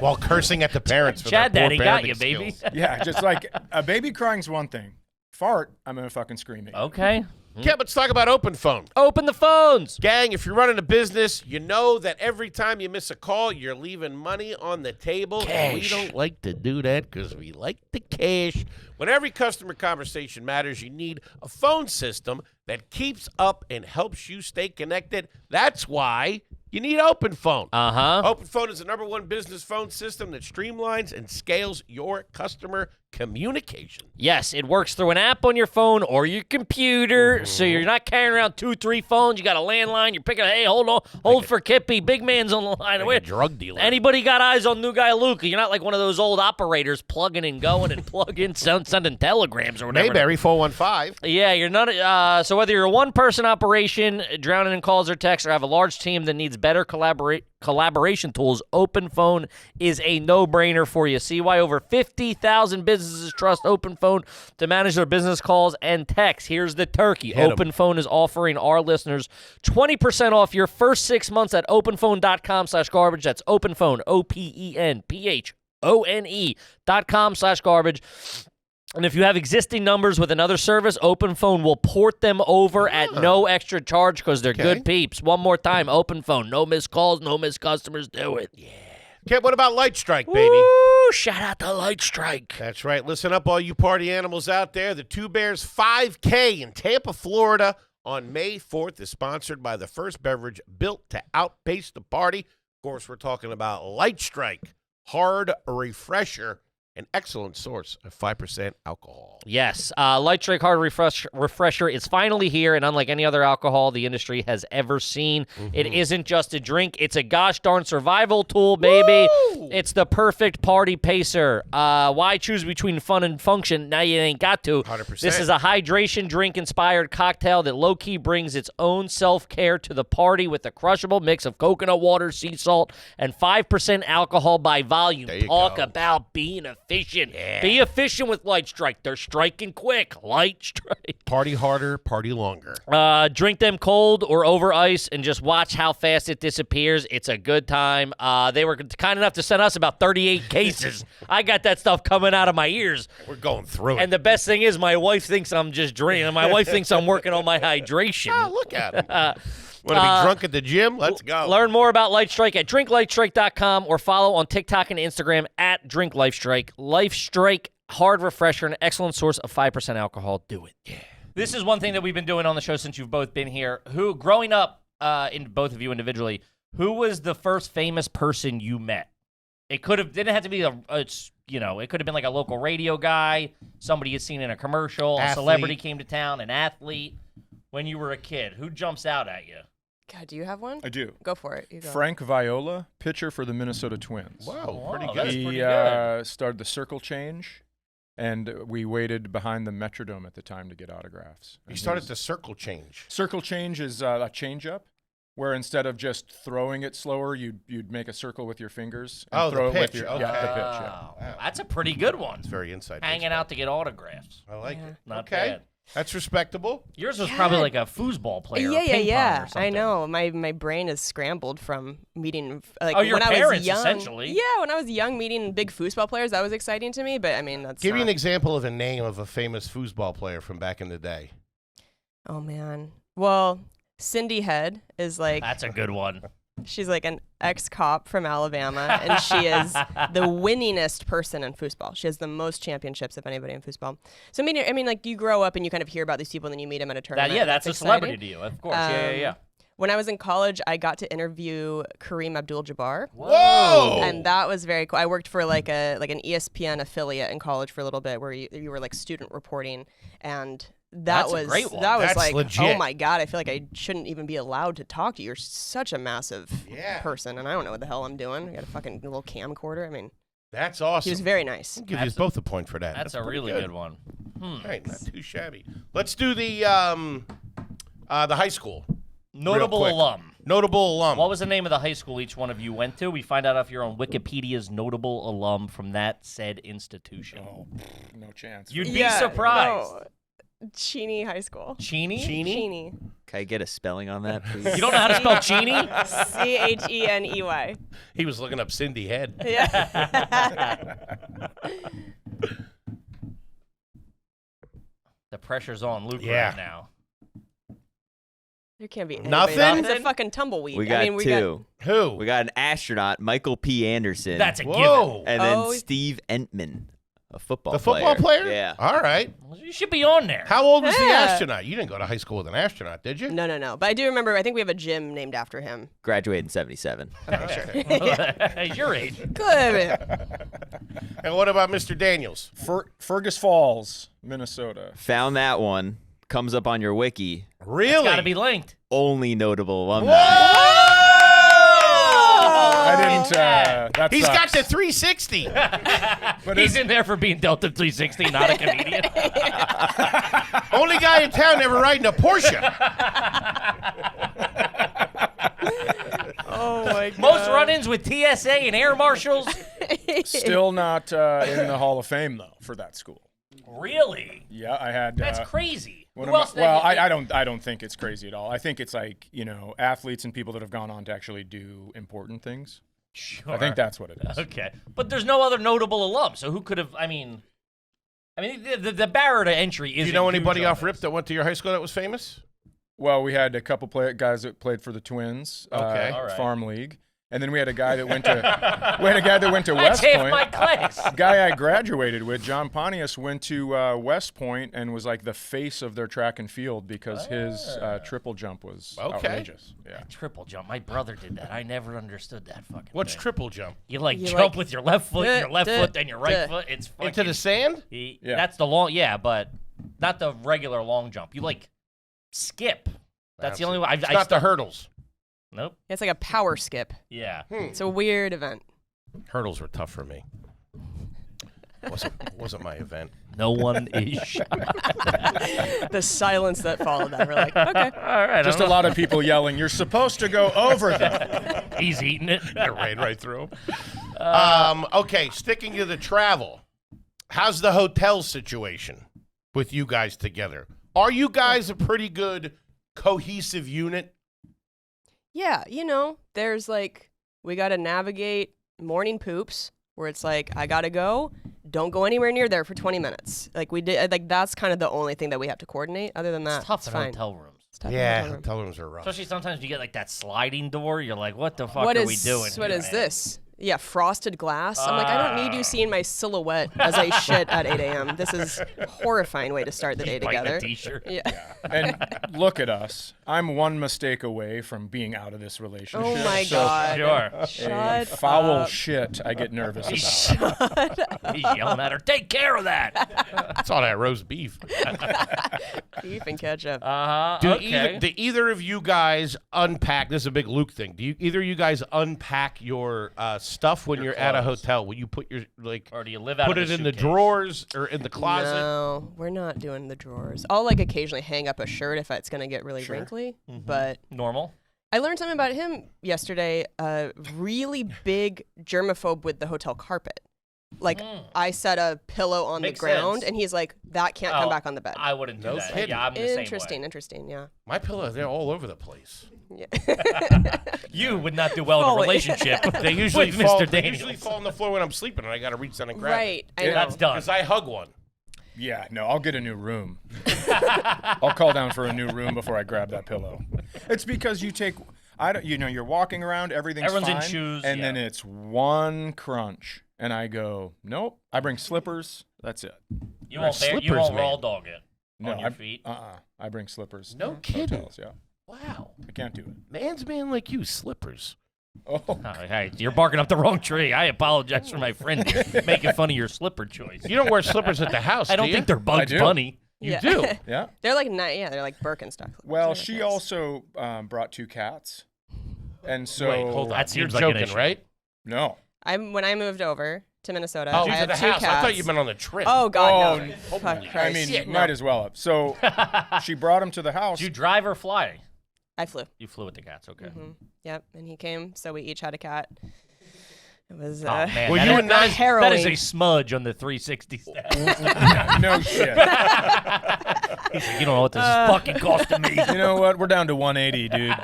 [SPEAKER 1] While cursing at the parents for
[SPEAKER 2] Chad
[SPEAKER 1] their poor
[SPEAKER 2] Daddy got you,
[SPEAKER 1] parenting
[SPEAKER 2] baby.
[SPEAKER 1] skills.
[SPEAKER 5] Yeah, just like a baby crying's one thing. Fart, I'm gonna fucking scream at you.
[SPEAKER 2] Okay.
[SPEAKER 1] Yeah, let's talk about open phone.
[SPEAKER 2] Open the phones.
[SPEAKER 1] Gang, if you're running a business, you know that every time you miss a call, you're leaving money on the table. And we
[SPEAKER 2] Cash.
[SPEAKER 1] don't like to do that because we like the cash. When every customer conversation matters, you need a phone system that keeps up and helps you stay connected. That's why you need Open Phone. Open Phone is the #1 business phone system that streamlines and scales your customer communication.
[SPEAKER 2] Yes, it works through an app on your phone or your computer, so you're not carrying around 2-3 phones. You got a landline. You're picking. Hey, hold on, hold for Kippy. Big man's on the line.
[SPEAKER 1] Like a drug dealer.
[SPEAKER 2] Anybody got eyes on new guy Luca? You're not like one of those old operators plugging and going and plugging, sending telegrams or whatever.
[SPEAKER 1] Mayberry 415.
[SPEAKER 2] Yeah, you're not. So whether you're a one-person operation, drowning in calls or texts, or have a large team that needs better collaboration tools, Open Phone is a no-brainer for you. See why over 50,000 businesses trust Open Phone to manage their business calls and texts. Here's the turkey.
[SPEAKER 1] Hit 'em.
[SPEAKER 2] Open Phone is offering our listeners 20% off your first 6 months at openphone.com/garbage. That's Openphone, OPENPHONE.com/garbage. And if you have existing numbers with another service, Open Phone will port them over at no extra charge because they're good peeps. One more time, Open Phone. No missed calls, no missed customers. Do it. Yeah.
[SPEAKER 1] Okay, what about Light Strike, baby?
[SPEAKER 2] Woo! Shout out to Light Strike.
[SPEAKER 1] That's right. Listen up, all you party animals out there. The Two Bears 5K in Tampa, Florida on May 4th is sponsored by the first beverage built to outpace the party. Of course, we're talking about Light Strike, hard refresher an excellent source of 5% alcohol.
[SPEAKER 2] Yes. Light Strike Hard Refresher is finally here, and unlike any other alcohol the industry has ever seen, it isn't just a drink. It's a gosh darn survival tool, baby.
[SPEAKER 1] Woo!
[SPEAKER 2] It's the perfect party pacer. Why choose between fun and function? Now you ain't got to.
[SPEAKER 1] 100%.
[SPEAKER 2] This is a hydration drink-inspired cocktail that low-key brings its own self-care to the party with a crushable mix of coconut water, sea salt, and 5% alcohol by volume.
[SPEAKER 1] There you
[SPEAKER 2] Talk
[SPEAKER 1] go.
[SPEAKER 2] about being efficient.
[SPEAKER 1] Yeah.
[SPEAKER 2] Be efficient with Light Strike. They're striking quick. Light Strike.
[SPEAKER 1] Party harder, party longer.
[SPEAKER 2] Drink them cold or over ice and just watch how fast it disappears. It's a good time. They were kind enough to send us about 38 cases. I got that stuff coming out of my ears.
[SPEAKER 1] We're going through it.
[SPEAKER 2] And the best thing is my wife thinks I'm just drinking. My wife thinks I'm working on my hydration.
[SPEAKER 1] Oh, look at him. Want to be drunk at the gym? Let's go.
[SPEAKER 2] Learn more about Light Strike at drinklightstrike.com or follow on TikTok and Instagram at DrinkLifeStrike. Life Strike Hard Refresher, an excellent source of 5% alcohol. Do it. Yeah. This is one thing that we've been doing on the show since you've both been here. Who, growing up, in both of you individually, who was the first famous person you met? It didn't have to be it could have been like a local radio guy, somebody you'd seen in a commercial, a celebrity came to town, an athlete. When you were a kid, who jumps out at you?
[SPEAKER 4] God, do you have one?
[SPEAKER 5] I do.
[SPEAKER 4] Go for it. You go.
[SPEAKER 5] Frank Viola, pitcher for the Minnesota Twins.
[SPEAKER 1] Wow, pretty
[SPEAKER 2] Whoa,
[SPEAKER 1] good.
[SPEAKER 2] that's
[SPEAKER 5] He
[SPEAKER 2] pretty good.
[SPEAKER 5] started the circle change, and we waited behind the Metrodome at the time to get autographs.
[SPEAKER 1] You
[SPEAKER 5] And
[SPEAKER 1] started
[SPEAKER 5] he's-
[SPEAKER 1] the circle change.
[SPEAKER 5] Circle change is a change-up, where instead of just throwing it slower, you'd make a circle with your fingers and
[SPEAKER 1] Oh, the
[SPEAKER 5] throw it with
[SPEAKER 1] pitch,
[SPEAKER 5] your
[SPEAKER 1] okay.
[SPEAKER 5] yeah, the pitch. Yeah.
[SPEAKER 2] Oh, that's a pretty good one.
[SPEAKER 1] It's very inside.
[SPEAKER 2] Hanging
[SPEAKER 1] baseball.
[SPEAKER 2] out to get autographs.
[SPEAKER 1] I like
[SPEAKER 4] Yeah.
[SPEAKER 1] it.
[SPEAKER 2] Not
[SPEAKER 1] okay.
[SPEAKER 2] bad.
[SPEAKER 1] That's respectable.
[SPEAKER 2] Yours was probably like a foosball player.
[SPEAKER 4] Yeah,
[SPEAKER 2] or ping
[SPEAKER 4] yeah.
[SPEAKER 2] pong or
[SPEAKER 4] I
[SPEAKER 2] something.
[SPEAKER 4] know. My brain is scrambled from meeting. Like,
[SPEAKER 2] Oh, your
[SPEAKER 4] when I was
[SPEAKER 2] parents,
[SPEAKER 4] young,
[SPEAKER 2] essentially.
[SPEAKER 4] Yeah, when I was young, meeting big foosball players, that was exciting to me. But I mean, that's
[SPEAKER 1] Give me
[SPEAKER 4] not-
[SPEAKER 1] an example of a name of a famous foosball player from back in the day.
[SPEAKER 4] Oh man. Well, Cindy Head is like
[SPEAKER 2] That's a good one.
[SPEAKER 4] she's like an ex-cop from Alabama, and she is the winningest person in foosball. She has the most championships of anybody in foosball. So I mean, like you grow up and you kind of hear about these people, and then you meet them at a tournament.
[SPEAKER 2] Yeah,
[SPEAKER 4] and
[SPEAKER 2] that's a
[SPEAKER 4] exciting.
[SPEAKER 2] celebrity to you, of course. Yeah.
[SPEAKER 4] When I was in college, I got to interview Kareem Abdul-Jabbar.
[SPEAKER 1] Whoa!
[SPEAKER 4] And that was very cool. I worked for like an ESPN affiliate in college for a little bit, where you were like student reporting, and
[SPEAKER 2] That's a great one.
[SPEAKER 4] that was
[SPEAKER 1] That's
[SPEAKER 4] like,
[SPEAKER 1] legit.
[SPEAKER 4] oh my god, I feel like I shouldn't even be allowed to talk to you. You're such a massive
[SPEAKER 1] Yeah.
[SPEAKER 4] person, and I don't know what the hell I'm doing. I got a fucking little camcorder. I mean,
[SPEAKER 1] That's awesome.
[SPEAKER 4] he was very nice.
[SPEAKER 1] I'll give you both a point for that.
[SPEAKER 2] That's a
[SPEAKER 1] pretty
[SPEAKER 2] really good one.
[SPEAKER 1] All right, not too shabby. Let's do the high school.
[SPEAKER 2] Notable
[SPEAKER 1] quick.
[SPEAKER 2] alum.
[SPEAKER 1] Notable alum.
[SPEAKER 2] What was the name of the high school each one of you went to? We find out if you're on Wikipedia's notable alum from that said institution.
[SPEAKER 5] Oh, no chance.
[SPEAKER 2] You'd be surprised.
[SPEAKER 4] No. Cheney High School.
[SPEAKER 2] Cheney?
[SPEAKER 4] Cheney.
[SPEAKER 6] Can I get a spelling on that, please?
[SPEAKER 2] You don't know how to spell Cheney?
[SPEAKER 4] Cheney.
[SPEAKER 1] He was looking up Cindy Head.
[SPEAKER 4] Yeah.
[SPEAKER 2] The pressure's on Luke
[SPEAKER 1] Yeah.
[SPEAKER 2] right now.
[SPEAKER 4] There can't be anybody
[SPEAKER 1] Nothing?
[SPEAKER 4] else. It's a fucking tumbleweed.
[SPEAKER 6] We got
[SPEAKER 4] I mean, we
[SPEAKER 6] two.
[SPEAKER 1] Who?
[SPEAKER 6] We got an astronaut, Michael P. Anderson.
[SPEAKER 2] That's a
[SPEAKER 1] Whoa.
[SPEAKER 6] and then
[SPEAKER 4] Oh.
[SPEAKER 6] Steve Entman, a football
[SPEAKER 1] The football player?
[SPEAKER 6] Yeah.
[SPEAKER 1] All right.
[SPEAKER 2] given. You should be on there.
[SPEAKER 1] How old was the
[SPEAKER 4] Yeah.
[SPEAKER 1] astronaut? You didn't go to high school with an astronaut, did you?
[SPEAKER 4] No. But I do remember, I think we have a gym named after him.
[SPEAKER 6] Graduated in 77.
[SPEAKER 2] Your age.
[SPEAKER 4] Good.
[SPEAKER 1] And what about Mr. Daniels?
[SPEAKER 5] Fergus Falls, Minnesota.
[SPEAKER 6] Found that one. Comes up on your wiki.
[SPEAKER 1] Really?
[SPEAKER 2] Got to be linked.
[SPEAKER 6] Only notable alumni.
[SPEAKER 5] I didn't. That
[SPEAKER 1] He's got
[SPEAKER 5] sucks.
[SPEAKER 1] the 360.
[SPEAKER 5] But
[SPEAKER 2] He's in there for being Delta 360, not a comedian.
[SPEAKER 1] Only guy in town ever riding a Porsche.
[SPEAKER 4] Oh my god.
[SPEAKER 2] Most run-ins with TSA and air marshals.
[SPEAKER 5] Still not in the Hall of Fame though for that school.
[SPEAKER 2] Really?
[SPEAKER 5] Yeah, I had.
[SPEAKER 2] That's crazy.
[SPEAKER 5] One
[SPEAKER 2] Who
[SPEAKER 5] of my-
[SPEAKER 2] else?
[SPEAKER 5] well, I don't think it's crazy at all. I think it's like, athletes and people that have gone on to actually do important things.
[SPEAKER 2] Sure.
[SPEAKER 5] I think that's what it is.
[SPEAKER 2] Okay, but there's no other notable alum. So who could have? I mean, the barrier to entry is.
[SPEAKER 1] Do you know anybody off rip that went to your high school that was famous?
[SPEAKER 5] Well, we had a couple guys that played for the Twins,
[SPEAKER 1] Okay.
[SPEAKER 2] All right.
[SPEAKER 5] Farm League, And then we had a guy that went to
[SPEAKER 2] That's
[SPEAKER 5] West
[SPEAKER 2] half
[SPEAKER 5] Point.
[SPEAKER 2] my class.
[SPEAKER 5] Guy I graduated with, John Pontius, went to West Point and was like the face of their track and field because his triple jump was outrageous. Yeah.
[SPEAKER 2] Triple jump. My brother did that. I never understood that fucking
[SPEAKER 1] What's
[SPEAKER 2] thing.
[SPEAKER 1] triple jump?
[SPEAKER 2] You like
[SPEAKER 4] You
[SPEAKER 2] jump
[SPEAKER 4] like,
[SPEAKER 2] with your left foot, then your right foot. It's fucking,
[SPEAKER 1] Into the sand?
[SPEAKER 5] Yeah.
[SPEAKER 2] That's the long, but not the regular long jump. You like skip. That's the only way.
[SPEAKER 1] It's not the hurdles.
[SPEAKER 2] Nope.
[SPEAKER 4] It's like a power skip.
[SPEAKER 2] Yeah.
[SPEAKER 4] It's a weird event.
[SPEAKER 1] Hurdles were tough for me. Wasn't my event.
[SPEAKER 2] No one is shot.
[SPEAKER 4] The silence that followed that. We're like, okay.
[SPEAKER 2] All right.
[SPEAKER 5] Just a lot of people yelling, "You're supposed to go over them."
[SPEAKER 2] He's eating it.
[SPEAKER 1] It ran right through him. Okay, sticking to the travel. How's the hotel situation with you guys together? Are you guys a pretty good cohesive unit?
[SPEAKER 4] Yeah, there's like, we got to navigate morning poops where it's like, I got to go. Don't go anywhere near there for 20 minutes. Like we did, like that's kind of the only thing that we have to coordinate. Other than that,
[SPEAKER 2] It's tough
[SPEAKER 4] it's
[SPEAKER 2] in
[SPEAKER 4] fine.
[SPEAKER 2] hotel rooms.
[SPEAKER 4] It's tough in
[SPEAKER 1] Yeah,
[SPEAKER 4] hotel room.
[SPEAKER 1] hotel rooms are rough.
[SPEAKER 2] Especially sometimes you get like that sliding door. You're like, what the fuck
[SPEAKER 4] What
[SPEAKER 2] are
[SPEAKER 4] is
[SPEAKER 2] we doing?
[SPEAKER 4] What
[SPEAKER 2] here,
[SPEAKER 4] is
[SPEAKER 2] man?
[SPEAKER 4] this? Yeah, frosted glass. I'm like, I don't need you seeing my silhouette as I shit at 8 a.m. This is a horrifying way to start the day
[SPEAKER 2] Biting
[SPEAKER 4] together.
[SPEAKER 2] a t-shirt.
[SPEAKER 4] Yeah.
[SPEAKER 5] And look at us. I'm one mistake away from being out of this relationship.
[SPEAKER 4] Oh my
[SPEAKER 5] so
[SPEAKER 4] God.
[SPEAKER 2] Sure.
[SPEAKER 5] a
[SPEAKER 4] Shut
[SPEAKER 5] foul
[SPEAKER 4] up.
[SPEAKER 5] shit I get nervous about.
[SPEAKER 2] He's yelling at her, take care of that.
[SPEAKER 1] That's all that roast beef.
[SPEAKER 4] Beef and ketchup.
[SPEAKER 2] Okay.
[SPEAKER 1] Do either of you guys unpack? This is a big Luke thing. Do either of you guys unpack your stuff when you're at a
[SPEAKER 2] clothes.
[SPEAKER 1] hotel? Will you put your
[SPEAKER 2] Or do you live out
[SPEAKER 1] put
[SPEAKER 2] of
[SPEAKER 1] it
[SPEAKER 2] a
[SPEAKER 1] in the
[SPEAKER 2] suitcase?
[SPEAKER 1] drawers or in the closet?
[SPEAKER 4] No, we're not doing the drawers. I'll like occasionally hang up a shirt if it's gonna get really wrinkly. But
[SPEAKER 2] Normal.
[SPEAKER 4] I learned something about him yesterday. Really big germaphobe with the hotel carpet. Like I set a pillow on
[SPEAKER 2] Makes
[SPEAKER 4] the ground,
[SPEAKER 2] sense.
[SPEAKER 4] and he's like, "That can't
[SPEAKER 2] Oh,
[SPEAKER 4] come back on the bed."
[SPEAKER 2] I wouldn't do
[SPEAKER 1] No
[SPEAKER 2] that.
[SPEAKER 1] kidding.
[SPEAKER 2] Yeah, I'm the same way.
[SPEAKER 4] Interesting. Yeah.
[SPEAKER 1] My pillows, they're all over the place.
[SPEAKER 4] Yeah.
[SPEAKER 2] You would not do well in a
[SPEAKER 4] Foley.
[SPEAKER 2] relationship.
[SPEAKER 1] They usually
[SPEAKER 2] with
[SPEAKER 1] fall.
[SPEAKER 2] Mr.
[SPEAKER 1] They
[SPEAKER 2] Daniels.
[SPEAKER 1] usually fall on the floor when I'm sleeping, and I got to reach down and grab
[SPEAKER 4] Right. I know.
[SPEAKER 2] That's done.
[SPEAKER 1] Because I hug one.
[SPEAKER 5] Yeah, no, I'll get a new room. I'll call down for a new room before I grab that pillow. It's because you take, you're walking around, everything's
[SPEAKER 2] Everyone's in
[SPEAKER 5] fine,
[SPEAKER 2] shoes,
[SPEAKER 5] and
[SPEAKER 2] yeah.
[SPEAKER 5] then it's one crunch, and I go, nope. I bring slippers. That's it.
[SPEAKER 2] You won't, you
[SPEAKER 1] slippers,
[SPEAKER 2] won't
[SPEAKER 1] man.
[SPEAKER 2] raw dog it
[SPEAKER 5] No,
[SPEAKER 2] on your feet.
[SPEAKER 5] I bring slippers.
[SPEAKER 1] No
[SPEAKER 5] to
[SPEAKER 1] kidding.
[SPEAKER 5] hotels, yeah,
[SPEAKER 1] Wow.
[SPEAKER 5] I can't do it.
[SPEAKER 1] Man's man like you, slippers.
[SPEAKER 5] Oh,
[SPEAKER 2] Oh, hey, you're barking up the wrong tree. I apologize for my friend making fun of your slipper choice.
[SPEAKER 1] You don't wear slippers at the house,
[SPEAKER 2] I don't
[SPEAKER 1] do
[SPEAKER 2] think
[SPEAKER 1] you?
[SPEAKER 2] they're Bugs
[SPEAKER 5] do.
[SPEAKER 2] Bunny.
[SPEAKER 1] You
[SPEAKER 4] Yeah.
[SPEAKER 1] do.
[SPEAKER 5] yeah.
[SPEAKER 4] They're like they're like Birkenstock.
[SPEAKER 5] Well,
[SPEAKER 4] They're
[SPEAKER 5] she
[SPEAKER 4] nice.
[SPEAKER 5] also brought 2 cats, and so
[SPEAKER 1] Wait, hold on.
[SPEAKER 2] That
[SPEAKER 1] You're
[SPEAKER 2] seems like an
[SPEAKER 1] joking,
[SPEAKER 2] issue.
[SPEAKER 1] right?
[SPEAKER 5] No.
[SPEAKER 4] When I moved over to Minnesota,
[SPEAKER 1] Oh,
[SPEAKER 4] I
[SPEAKER 1] to
[SPEAKER 4] had
[SPEAKER 1] the
[SPEAKER 4] 2
[SPEAKER 1] house.
[SPEAKER 4] cats.
[SPEAKER 1] I thought you meant on the trip.
[SPEAKER 4] Oh God,
[SPEAKER 5] Oh,
[SPEAKER 4] no.
[SPEAKER 1] holy
[SPEAKER 4] Fuck
[SPEAKER 1] shit.
[SPEAKER 5] I
[SPEAKER 4] Christ.
[SPEAKER 5] mean,
[SPEAKER 1] Shit,
[SPEAKER 5] might
[SPEAKER 1] no.
[SPEAKER 5] as well have. So she brought him to the house.
[SPEAKER 2] Did you drive or fly?
[SPEAKER 4] I flew.
[SPEAKER 2] You flew with the cats, okay.
[SPEAKER 4] Yep, and he came, so we each had a cat. It was
[SPEAKER 2] Oh, man.
[SPEAKER 1] Were
[SPEAKER 2] that
[SPEAKER 1] you
[SPEAKER 2] is-
[SPEAKER 1] and Naz-
[SPEAKER 4] harrowing.
[SPEAKER 2] That is a smudge on the 360 stat.
[SPEAKER 5] No shit.
[SPEAKER 2] He's like, you don't know what this is fucking costing me.
[SPEAKER 5] You know what? We're down to 180, dude.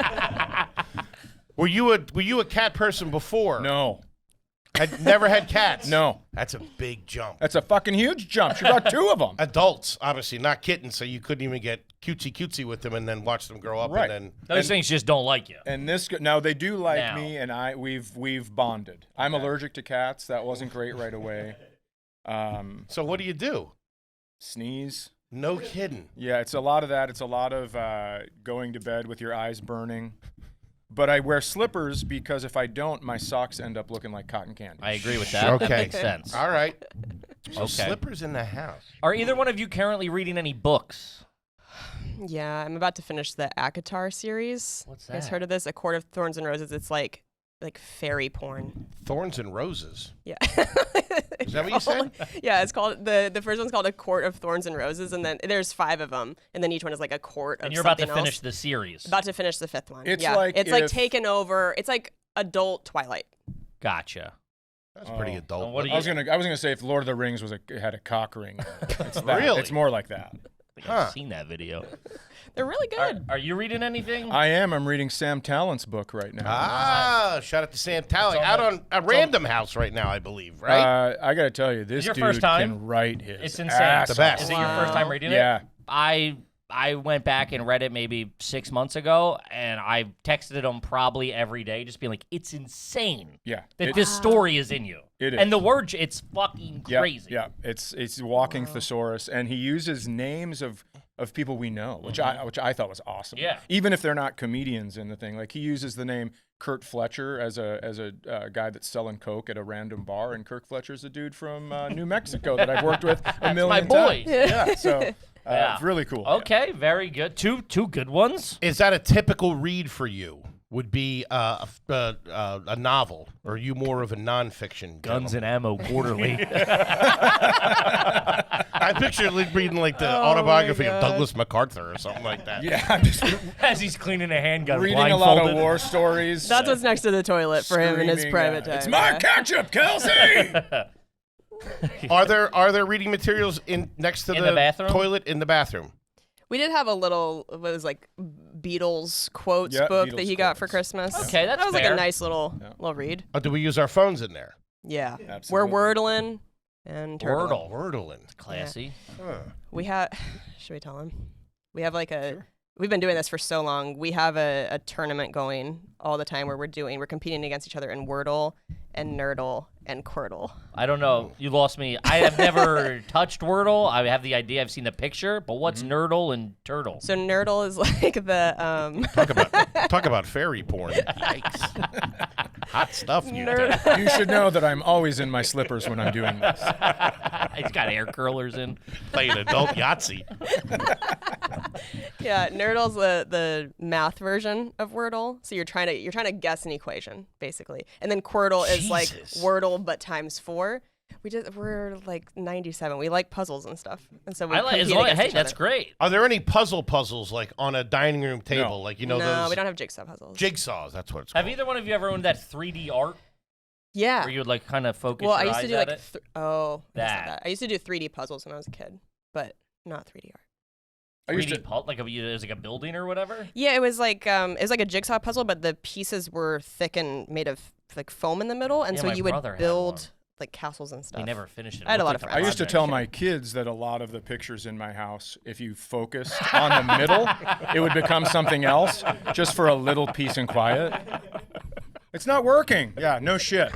[SPEAKER 1] Were you a cat person before?
[SPEAKER 5] No.
[SPEAKER 1] Had never had cats?
[SPEAKER 5] No.
[SPEAKER 1] That's a big jump.
[SPEAKER 5] That's a fucking huge jump. She brought 2 of them.
[SPEAKER 1] Adults, obviously, not kittens, so you couldn't even get cutesy with them and then watch them grow up
[SPEAKER 5] Right.
[SPEAKER 1] and then
[SPEAKER 2] Those things just don't like you.
[SPEAKER 5] And now they do like
[SPEAKER 2] Now.
[SPEAKER 5] me, and we've bonded. I'm allergic to cats. That wasn't great right away.
[SPEAKER 1] so what do you do?
[SPEAKER 5] Sneeze.
[SPEAKER 1] No kidding.
[SPEAKER 5] Yeah, it's a lot of that. It's a lot of going to bed with your eyes burning. But I wear slippers because if I don't, my socks end up looking like cotton candy.
[SPEAKER 2] I agree with that.
[SPEAKER 1] Okay.
[SPEAKER 2] Makes sense.
[SPEAKER 1] All right. So
[SPEAKER 2] Okay.
[SPEAKER 1] slippers in the house.
[SPEAKER 2] Are either one of you currently reading any books?
[SPEAKER 4] Yeah, I'm about to finish the Akatar series.
[SPEAKER 2] What's
[SPEAKER 4] You guys
[SPEAKER 2] that?
[SPEAKER 4] heard of this? A Court of Thorns and Roses. It's like fairy porn.
[SPEAKER 1] Thorns and roses.
[SPEAKER 4] Yeah.
[SPEAKER 1] Is that what you said?
[SPEAKER 4] Yeah, it's called the first one's called A Court of Thorns and Roses, and then there's 5 of them, and then each one is like a court of
[SPEAKER 2] And you're about to
[SPEAKER 4] something
[SPEAKER 2] finish
[SPEAKER 4] else.
[SPEAKER 2] the series.
[SPEAKER 4] About to finish the 5th one.
[SPEAKER 5] It's
[SPEAKER 4] yeah.
[SPEAKER 5] like
[SPEAKER 4] it's like
[SPEAKER 5] if-
[SPEAKER 4] taken over. It's like adult Twilight.
[SPEAKER 2] Gotcha.
[SPEAKER 1] That's pretty adult.
[SPEAKER 2] what do
[SPEAKER 5] I was gonna say if Lord of the Rings had a cock ring. It's that.
[SPEAKER 1] Really?
[SPEAKER 5] It's more like that.
[SPEAKER 2] I think I've seen that video.
[SPEAKER 4] They're really good.
[SPEAKER 2] Are you reading anything?
[SPEAKER 5] I'm reading Sam Tallent's book right now.
[SPEAKER 1] Ah, shout out to Sam Talley. Out on a Random House right now, I believe, right?
[SPEAKER 5] I gotta tell you, this
[SPEAKER 2] your
[SPEAKER 5] dude
[SPEAKER 2] first time?
[SPEAKER 5] can write his
[SPEAKER 2] It's insane.
[SPEAKER 5] ass
[SPEAKER 1] The best.
[SPEAKER 2] Is it your first time reading it?
[SPEAKER 5] Yeah.
[SPEAKER 2] I I went back and read it maybe 6 months ago, and I texted him probably every day, just being like, "It's insane that this story is in you."
[SPEAKER 5] It is.
[SPEAKER 2] And the word, it's fucking crazy.
[SPEAKER 5] Yeah, it's walking thesaurus, and he uses names of people we know, which I thought was awesome.
[SPEAKER 2] Yeah.
[SPEAKER 5] Even if they're not comedians in the thing, like he uses the name Kurt Fletcher as a guy that's selling coke at a random bar, and Kirk Fletcher's a dude from New Mexico that I've worked with a million
[SPEAKER 2] my boy.
[SPEAKER 5] times. Yeah, so it's really cool.
[SPEAKER 2] Okay, very good. Two good ones.
[SPEAKER 1] Is that a typical read for you? Would be a novel, or are you more of a nonfiction?
[SPEAKER 2] Guns and Ammo Quarterly.
[SPEAKER 1] I picture reading like the autobiography of Douglas MacArthur or something like that.
[SPEAKER 5] Yeah, I'm just
[SPEAKER 2] As he's cleaning a handgun,
[SPEAKER 5] reading a lot of war stories.
[SPEAKER 4] That's what's next to the toilet for him in his
[SPEAKER 5] Screaming,
[SPEAKER 4] private time.
[SPEAKER 5] It's my ketchup, Kelsey!
[SPEAKER 1] Are there reading materials next to
[SPEAKER 2] In the bathroom?
[SPEAKER 1] toilet in the bathroom?
[SPEAKER 4] We did have a little, what was like Beatles quotes
[SPEAKER 5] Yeah,
[SPEAKER 4] book
[SPEAKER 5] Beatles
[SPEAKER 4] that he got for
[SPEAKER 5] quotes.
[SPEAKER 4] Christmas.
[SPEAKER 2] Okay, that's
[SPEAKER 4] that was like
[SPEAKER 2] fair.
[SPEAKER 4] a nice little read.
[SPEAKER 1] Or do we use our phones in there?
[SPEAKER 4] Yeah,
[SPEAKER 5] Absolutely.
[SPEAKER 4] we're wordling and turtling.
[SPEAKER 1] Wordling.
[SPEAKER 2] Classy.
[SPEAKER 4] We have. Should we tell him? We have like a. We've been doing this for so long. We have a tournament going all the time where we're competing against each other in Wordle and Nerdle and Quirtle.
[SPEAKER 2] I don't know. You lost me. I have never touched Wordle. I have the idea. I've seen the picture. But what's Nerdle and Turtle?
[SPEAKER 4] So Nerdle is like the
[SPEAKER 1] Talk about fairy porn. Yikes. Hot stuff.
[SPEAKER 5] You should know that I'm always in my slippers when I'm doing this.
[SPEAKER 2] He's got air curlers in.
[SPEAKER 1] Playing adult Yahtzee.
[SPEAKER 4] Yeah, Nerdle's the math version of Wordle. So you're trying to guess an equation basically, and then Quirtle is like
[SPEAKER 1] Jesus.
[SPEAKER 4] Wordle but times 4. We're like 97. We like puzzles and stuff, and so we
[SPEAKER 2] I like.
[SPEAKER 4] compete against
[SPEAKER 2] Hey,
[SPEAKER 4] each
[SPEAKER 2] that's
[SPEAKER 4] other.
[SPEAKER 2] great.
[SPEAKER 1] Are there any puzzles like on a dining room table?
[SPEAKER 5] No.
[SPEAKER 1] Like, you know,
[SPEAKER 4] No,
[SPEAKER 1] those
[SPEAKER 4] we don't have jigsaw puzzles.
[SPEAKER 1] jigsaws. That's what it's
[SPEAKER 2] Have
[SPEAKER 1] called.
[SPEAKER 2] either one of you ever owned that 3D art
[SPEAKER 4] Yeah.
[SPEAKER 2] where you would like kind of focus
[SPEAKER 4] Well,
[SPEAKER 2] your
[SPEAKER 4] I used
[SPEAKER 2] eyes
[SPEAKER 4] to do
[SPEAKER 2] at
[SPEAKER 4] like
[SPEAKER 2] it?
[SPEAKER 4] that. I used to do 3D puzzles when I was a kid, but not 3D art.
[SPEAKER 5] I used
[SPEAKER 2] 3D
[SPEAKER 5] to,
[SPEAKER 2] like it was like a building or whatever.
[SPEAKER 4] Yeah, it was like a jigsaw puzzle, but the pieces were thick and made of like foam in the middle, and
[SPEAKER 2] Yeah,
[SPEAKER 4] so
[SPEAKER 2] my
[SPEAKER 4] you would
[SPEAKER 2] brother had
[SPEAKER 4] build
[SPEAKER 2] one.
[SPEAKER 4] like castles and stuff.
[SPEAKER 2] They never finished it.
[SPEAKER 4] I had a lot of
[SPEAKER 2] Looked
[SPEAKER 4] fun.
[SPEAKER 2] like
[SPEAKER 5] I used to
[SPEAKER 2] project.
[SPEAKER 5] tell my kids that a lot of the pictures in my house, if you focused on the middle, it would become something else just for a little peace and quiet. It's not working. Yeah, no shit.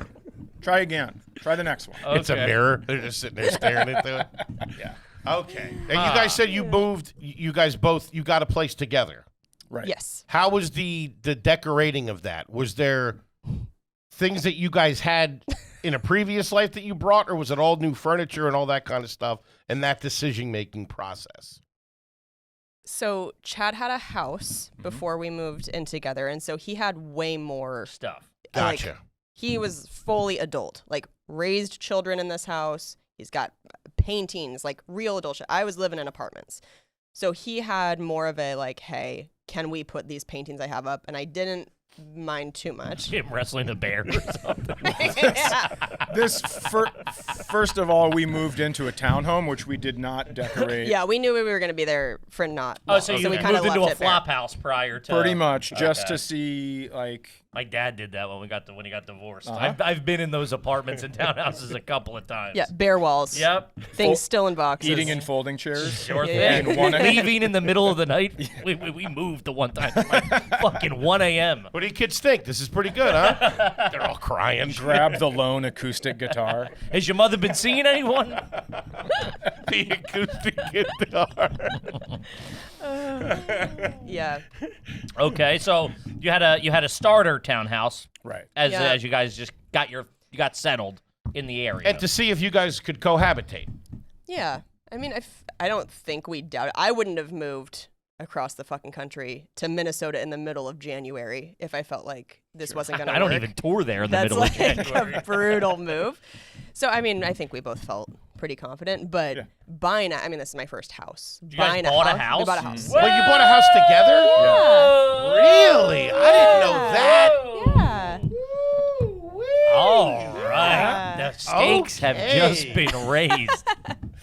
[SPEAKER 5] Try again. Try the next one.
[SPEAKER 1] It's a
[SPEAKER 2] Okay.
[SPEAKER 1] mirror. They're just sitting there staring into it.
[SPEAKER 5] Yeah.
[SPEAKER 1] Okay. And you guys said you moved. You guys both. You got a place together.
[SPEAKER 5] Right.
[SPEAKER 4] Yes.
[SPEAKER 1] How was the decorating of that? Was there things that you guys had in a previous life that you brought, or was it all new furniture and all that kind of stuff and that decision-making process?
[SPEAKER 4] So Chad had a house before we moved in together, and so he had way more
[SPEAKER 2] stuff.
[SPEAKER 4] like,
[SPEAKER 1] Gotcha.
[SPEAKER 4] he was fully adult, like raised children in this house. He's got paintings, like real adult shit. I was living in apartments. So he had more of a like, hey, can we put these paintings I have up? And I didn't mind too much.
[SPEAKER 2] Him wrestling a bear or something.
[SPEAKER 4] Yeah.
[SPEAKER 5] This first of all, we moved into a townhome, which we did not decorate.
[SPEAKER 4] Yeah, we knew we were going to be there for not
[SPEAKER 2] Oh,
[SPEAKER 4] long,
[SPEAKER 2] so you
[SPEAKER 4] we
[SPEAKER 2] moved
[SPEAKER 4] kinda
[SPEAKER 2] into a
[SPEAKER 4] left it bare.
[SPEAKER 2] flop house prior to
[SPEAKER 5] Pretty much, just
[SPEAKER 2] Okay.
[SPEAKER 5] to see like.
[SPEAKER 2] My dad did that when he got divorced.
[SPEAKER 5] Uh-huh.
[SPEAKER 2] I've been in those apartments and townhouses a couple of times.
[SPEAKER 4] Yeah, bare walls.
[SPEAKER 2] Yep.
[SPEAKER 4] Things still in boxes.
[SPEAKER 5] Eating in folding chairs.
[SPEAKER 2] Sure
[SPEAKER 4] Yeah.
[SPEAKER 2] thing. Leaving in the middle of the night. We moved the one time at like fucking 1 a.m.
[SPEAKER 1] What do you kids think? This is pretty good, huh? They're all crying.
[SPEAKER 5] Grab the lone acoustic guitar.
[SPEAKER 2] Has your mother been seeing anyone?
[SPEAKER 1] The acoustic guitar.
[SPEAKER 4] Yeah.
[SPEAKER 2] Okay, so you had a starter townhouse
[SPEAKER 5] Right.
[SPEAKER 2] as
[SPEAKER 4] Yeah.
[SPEAKER 2] as you guys just got settled in the area.
[SPEAKER 1] And to see if you guys could cohabitate.
[SPEAKER 4] Yeah. I mean, I don't think we doubt it. I wouldn't have moved across the fucking country to Minnesota in the middle of January if I felt like this wasn't going to work.
[SPEAKER 2] I don't even tour there in the
[SPEAKER 4] That's
[SPEAKER 2] middle
[SPEAKER 4] like
[SPEAKER 2] of January.
[SPEAKER 4] a brutal move. So, I mean, I think we both felt pretty confident, but
[SPEAKER 5] Yeah.
[SPEAKER 4] buying I mean, this is my first house.
[SPEAKER 2] You guys
[SPEAKER 4] Buying
[SPEAKER 2] bought a
[SPEAKER 4] We
[SPEAKER 2] house?
[SPEAKER 4] bought a house.
[SPEAKER 1] Well, you bought a house together?
[SPEAKER 2] Whoa!
[SPEAKER 1] Really? I didn't know that.
[SPEAKER 4] Yeah.
[SPEAKER 2] All right.
[SPEAKER 4] Yeah.
[SPEAKER 2] The stakes have
[SPEAKER 1] Okay.
[SPEAKER 2] just been raised.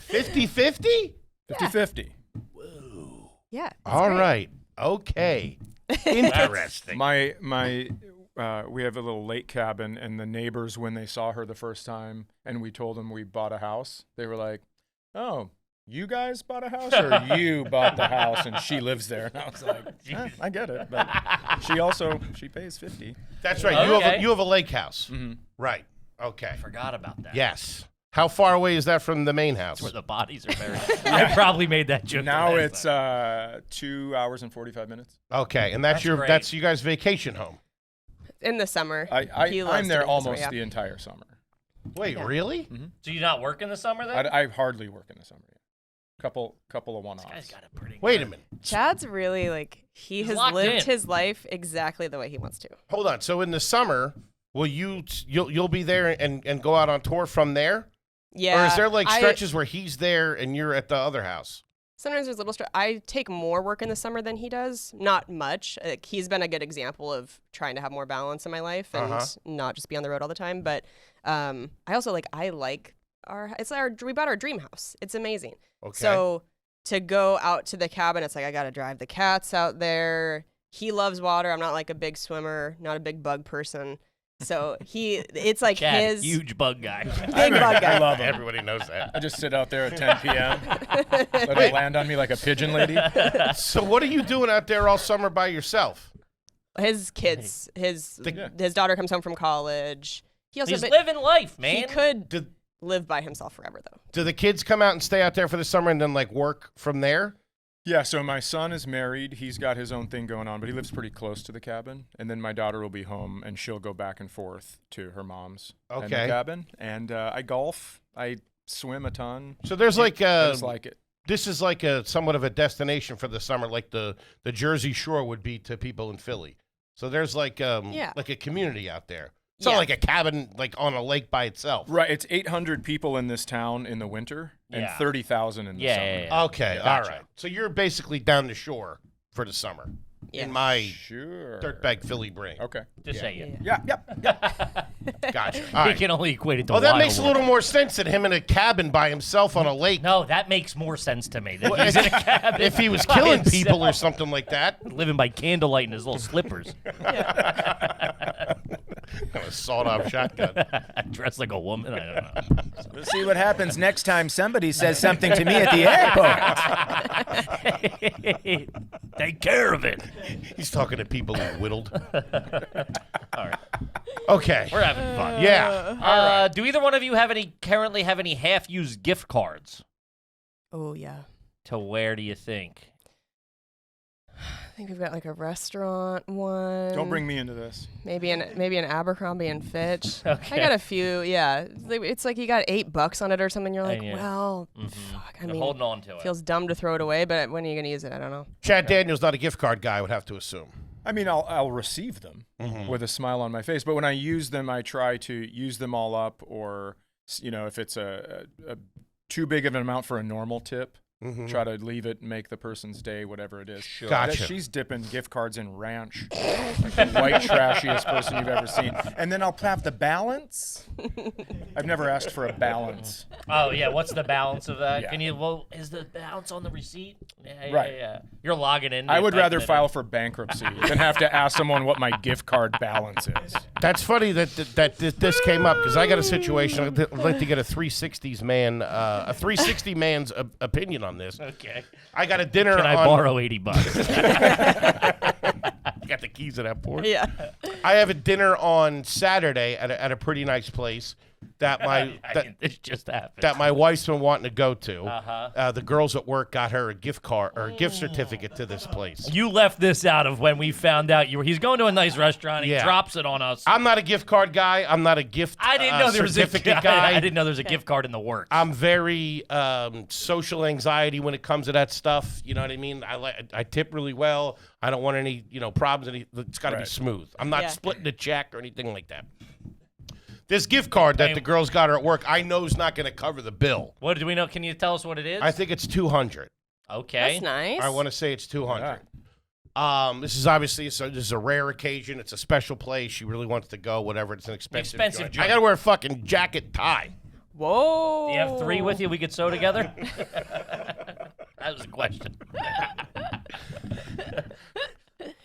[SPEAKER 1] 50-50?
[SPEAKER 5] 50-50.
[SPEAKER 4] Yeah. it's
[SPEAKER 1] All
[SPEAKER 4] great.
[SPEAKER 1] right. Okay. Interesting.
[SPEAKER 5] My we have a little lake cabin, and the neighbors, when they saw her the first time and we told them we bought a house, they were like, oh, you guys bought a house or you bought the house and she lives there? And I was like, I get it. But she pays $50.
[SPEAKER 1] That's right.
[SPEAKER 2] Okay.
[SPEAKER 1] You have a lake house.
[SPEAKER 5] Mm-hmm.
[SPEAKER 1] Right. Okay.
[SPEAKER 2] Forgot about that.
[SPEAKER 1] Yes. How far away is that from the main house?
[SPEAKER 2] Where the bodies are buried. I probably made that joke.
[SPEAKER 5] Now
[SPEAKER 2] the
[SPEAKER 5] it's
[SPEAKER 2] last time.
[SPEAKER 5] 2 hours and 45 minutes.
[SPEAKER 1] Okay, and
[SPEAKER 2] That's great.
[SPEAKER 1] that's you guys' vacation home.
[SPEAKER 4] In the summer.
[SPEAKER 5] I'm
[SPEAKER 4] He loves
[SPEAKER 5] there
[SPEAKER 4] doing this, so
[SPEAKER 5] almost
[SPEAKER 4] yeah.
[SPEAKER 5] the entire summer.
[SPEAKER 1] Wait, really?
[SPEAKER 2] Do you not work in the summer then?
[SPEAKER 5] I hardly work in the summer. Couple of
[SPEAKER 2] This guy's
[SPEAKER 5] one-offs.
[SPEAKER 2] got a pretty
[SPEAKER 1] Wait a
[SPEAKER 2] good-
[SPEAKER 1] minute.
[SPEAKER 4] Chad's really like
[SPEAKER 2] He's
[SPEAKER 4] has
[SPEAKER 2] locked
[SPEAKER 4] lived
[SPEAKER 2] in.
[SPEAKER 4] his life exactly the way he wants to.
[SPEAKER 1] Hold on. So in the summer, will you'll be there and go out on tour from there?
[SPEAKER 4] Yeah.
[SPEAKER 1] Or is there like stretches where he's there and you're at the other house?
[SPEAKER 4] Sometimes there's little I take more work in the summer than he does. Not much. He's been a good example of trying to have more balance in my life and not just be on the road all the time. But I also we bought our dream house. It's amazing.
[SPEAKER 1] Okay.
[SPEAKER 4] So to go out to the cabin, it's like I got to drive the cats out there. He loves water. I'm not like a big swimmer, not a big bug person. So it's like
[SPEAKER 2] Chad,
[SPEAKER 4] his
[SPEAKER 2] huge bug guy.
[SPEAKER 4] big bug guy.
[SPEAKER 5] I love him.
[SPEAKER 1] Everybody knows that.
[SPEAKER 5] I just sit out there at 10 p.m. Let it land on me like a pigeon lady.
[SPEAKER 1] So what are you doing out there all summer by yourself?
[SPEAKER 4] His kids, his daughter comes home from college. He also
[SPEAKER 2] He's living life, man.
[SPEAKER 4] He could live by himself forever though.
[SPEAKER 1] Do the kids come out and stay out there for the summer and then like work from there?
[SPEAKER 5] Yeah, so my son is married. He's got his own thing going on, but he lives pretty close to the cabin. And then my daughter will be home, and she'll go back and forth to her mom's and the
[SPEAKER 1] Okay.
[SPEAKER 5] cabin. And I golf. I swim a ton.
[SPEAKER 1] So there's like
[SPEAKER 5] I just like it.
[SPEAKER 1] this is like a somewhat of a destination for the summer, like the Jersey Shore would be to people in Philly. So there's like like a community out there. It's not
[SPEAKER 4] Yeah.
[SPEAKER 1] like a cabin like on a lake by itself.
[SPEAKER 5] Right, it's 800 people in this town in the winter and
[SPEAKER 2] Yeah.
[SPEAKER 5] 30,000 in the
[SPEAKER 2] Yeah,
[SPEAKER 5] summer.
[SPEAKER 2] yeah, yeah.
[SPEAKER 1] Okay, all right. So you're basically down the shore for the summer.
[SPEAKER 4] Yeah.
[SPEAKER 1] In my
[SPEAKER 5] Sure.
[SPEAKER 1] dirtbag Philly brain.
[SPEAKER 5] Okay.
[SPEAKER 2] Just say it.
[SPEAKER 5] Yeah, yep.
[SPEAKER 1] Gotcha. All
[SPEAKER 2] He
[SPEAKER 1] right.
[SPEAKER 2] can only equate it to
[SPEAKER 1] Oh, that
[SPEAKER 2] wild
[SPEAKER 1] makes a
[SPEAKER 2] work.
[SPEAKER 1] little more sense than him in a cabin by himself on a lake.
[SPEAKER 2] No, that makes more sense to me. That he's in a cabin
[SPEAKER 1] If he was
[SPEAKER 2] by
[SPEAKER 1] killing people or
[SPEAKER 2] himself,
[SPEAKER 1] something like that.
[SPEAKER 2] living by candlelight in his little slippers,
[SPEAKER 1] A sawed-off shotgun.
[SPEAKER 2] dressed like a woman. I don't know.
[SPEAKER 7] We'll see what happens next time somebody says something to me at the airport.
[SPEAKER 2] Take care of it.
[SPEAKER 1] He's talking to people who whittled.
[SPEAKER 2] All right,
[SPEAKER 1] Okay.
[SPEAKER 2] we're having fun.
[SPEAKER 1] Yeah.
[SPEAKER 2] Do either one of you currently have any half-used gift cards?
[SPEAKER 4] Oh yeah.
[SPEAKER 2] To where do you think?
[SPEAKER 4] I think we've got like a restaurant one.
[SPEAKER 5] Don't bring me into this.
[SPEAKER 4] Maybe an Abercrombie and Fitch.
[SPEAKER 2] Okay.
[SPEAKER 4] I got a few. Yeah, it's like you got $8 on it or something. You're like,
[SPEAKER 2] Yeah.
[SPEAKER 4] well, fuck. I
[SPEAKER 2] They're
[SPEAKER 4] mean,
[SPEAKER 2] holding on to it.
[SPEAKER 4] feels dumb to throw it away, but when are you gonna use it? I don't know.
[SPEAKER 1] Chad Daniels not a gift card guy, I would have to assume.
[SPEAKER 5] I mean, I'll receive them with a smile on my face, but when I use them, I try to use them all up, or if it's a too big of an amount for a normal tip, try to leave it and make the person's day, whatever it is. Sure.
[SPEAKER 1] Gotcha.
[SPEAKER 5] She's dipping gift cards in ranch, like the white trashiest person you've ever seen, and then I'll have the balance. I've never asked for a balance.
[SPEAKER 2] Oh yeah, what's the balance of that?
[SPEAKER 5] Yeah.
[SPEAKER 2] Can you? Well, is the balance on the receipt? Yeah,
[SPEAKER 5] Right.
[SPEAKER 2] Yeah. You're logging in.
[SPEAKER 5] I would
[SPEAKER 2] you're
[SPEAKER 5] rather
[SPEAKER 2] typing it
[SPEAKER 5] file
[SPEAKER 2] in.
[SPEAKER 5] for bankruptcy than have to ask someone what my gift card balance is.
[SPEAKER 1] That's funny that this came up because I got a situation. I'd like to get a 360 man's opinion on this.
[SPEAKER 2] Okay.
[SPEAKER 1] I got a dinner
[SPEAKER 2] Can I
[SPEAKER 1] on.
[SPEAKER 2] borrow $80?
[SPEAKER 1] Got the keys to that Porsche.
[SPEAKER 4] Yeah.
[SPEAKER 1] I have a dinner on Saturday at a pretty nice place that
[SPEAKER 2] This just happened.
[SPEAKER 1] that my wife's been wanting to go to.
[SPEAKER 2] Uh-huh.
[SPEAKER 1] The girls at work got her a gift card or a gift certificate to this place.
[SPEAKER 2] You left this out of when we found out he's going to a nice restaurant. He
[SPEAKER 1] Yeah.
[SPEAKER 2] drops it on us.
[SPEAKER 1] I'm not a gift card guy. I'm not a gift
[SPEAKER 2] I didn't know there was a
[SPEAKER 1] certificate guy.
[SPEAKER 2] I didn't know there was a gift card in the works.
[SPEAKER 1] I'm very social anxiety when it comes to that stuff. You know what I mean? I tip really well. I don't want any problems. It's got to be
[SPEAKER 5] Right.
[SPEAKER 1] smooth. I'm not
[SPEAKER 4] Yeah.
[SPEAKER 1] splitting the check or anything like that. This gift card that the girls got her at work, I know is not going to cover the bill.
[SPEAKER 2] What do we know? Can you tell us what it is?
[SPEAKER 1] I think it's $200.
[SPEAKER 2] Okay.
[SPEAKER 4] That's nice.
[SPEAKER 1] I want to say it's $200. This is obviously this is a rare occasion. It's a special place. She really wants to go. Whatever. It's an expensive
[SPEAKER 2] Expensive
[SPEAKER 1] I got to wear a fucking jacket and tie.
[SPEAKER 4] Whoa.
[SPEAKER 2] Do you have 3 with you we could sew together? That was a question.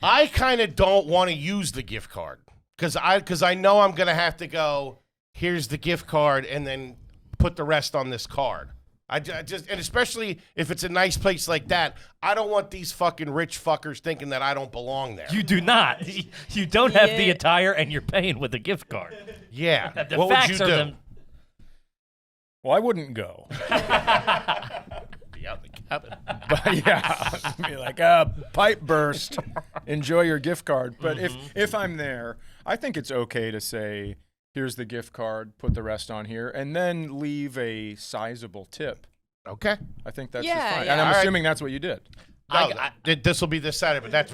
[SPEAKER 1] I kind of don't want to use the gift card because I know I'm gonna have to go. Here's the gift card, and then put the rest on this card. Just, and especially if it's a nice place like that, I don't want these fucking rich fuckers thinking that I don't belong there.
[SPEAKER 2] You do not. You don't have the
[SPEAKER 4] Yeah.
[SPEAKER 2] attire, and you're paying with a gift card.
[SPEAKER 1] Yeah.
[SPEAKER 2] The
[SPEAKER 1] What would
[SPEAKER 2] facts
[SPEAKER 1] you
[SPEAKER 2] are
[SPEAKER 1] do?
[SPEAKER 2] them.
[SPEAKER 5] Well, I wouldn't go.
[SPEAKER 1] Be out in the cabin.
[SPEAKER 5] But yeah, I'd be like, pipe burst. Enjoy your gift card. But if I'm there, I think it's okay to say, here's the gift card, put the rest on here, and then leave a sizable tip.
[SPEAKER 1] Okay.
[SPEAKER 5] I think that's
[SPEAKER 4] Yeah,
[SPEAKER 5] just fine.
[SPEAKER 4] yeah.
[SPEAKER 5] And I'm
[SPEAKER 1] All right.
[SPEAKER 5] assuming that's what you did.
[SPEAKER 1] No, this will be this Saturday, but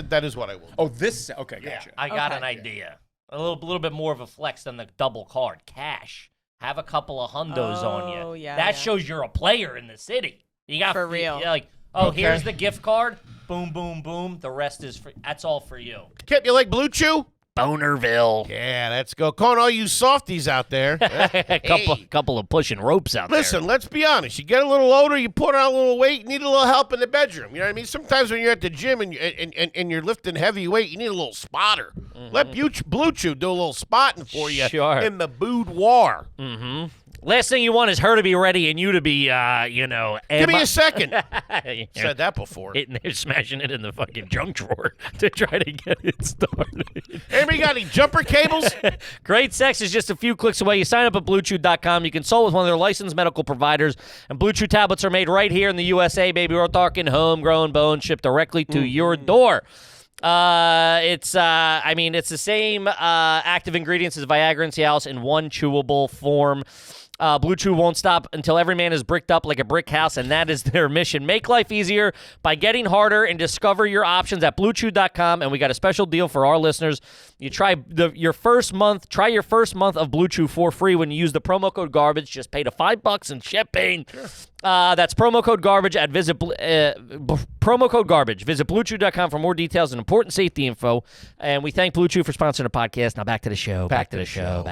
[SPEAKER 1] that is what I will do.
[SPEAKER 5] Oh, this? Okay, gotcha.
[SPEAKER 2] I got
[SPEAKER 4] Okay.
[SPEAKER 2] an idea. A little bit more of a flex than the double card. Cash. Have a couple of hundos on you.
[SPEAKER 4] Oh, yeah,
[SPEAKER 2] That
[SPEAKER 4] yeah.
[SPEAKER 2] shows you're a player in the city. You got
[SPEAKER 4] For real.
[SPEAKER 2] You're like, oh,
[SPEAKER 1] Okay.
[SPEAKER 2] here's the gift card. Boom, boom, boom. The rest is free. That's all for you.
[SPEAKER 1] Kip, you like BlueChew?
[SPEAKER 2] Bonerville.
[SPEAKER 1] Yeah, let's go. Calling all you softies out there.
[SPEAKER 2] a couple of pushing ropes out
[SPEAKER 1] Listen, let's be honest. You get a little older, you put on a little weight, you need a little help in the bedroom. You know what I mean? Sometimes when you're at the gym and you're lifting heavy weight, you need a little spotter. Let BlueChew do a little spotting for you
[SPEAKER 2] Sure.
[SPEAKER 1] in the boudoir.
[SPEAKER 2] there. Last thing you want is her to be ready and you to be,
[SPEAKER 1] Give me a second.
[SPEAKER 2] You're
[SPEAKER 1] Said that before.
[SPEAKER 2] hitting it, smashing it in the fucking junk drawer to try to get it started.
[SPEAKER 1] Anybody got any jumper cables?
[SPEAKER 2] Great sex is just a few clicks away. You sign up at BlueChew.com. You consult with one of their licensed medical providers. And BlueChew tablets are made right here in the USA, baby. We're talking homegrown bone shipped directly to your door. It's the same active ingredients as Viagra and Cialis in one chewable form. BlueChew won't stop until every man is bricked up like a brick house, and that is their mission. Make life easier by getting harder and discover your options at BlueChew.com. And we got a special deal for our listeners. You try your first month of BlueChew for free when you use the promo code GARBAGE. Just pay the $5 in shipping. Sure. That's promo code GARBAGE at promo code GARBAGE. Visit BlueChew.com for more details and important safety info. And we thank BlueChew for sponsoring the podcast. Now back to the show. Back to the show.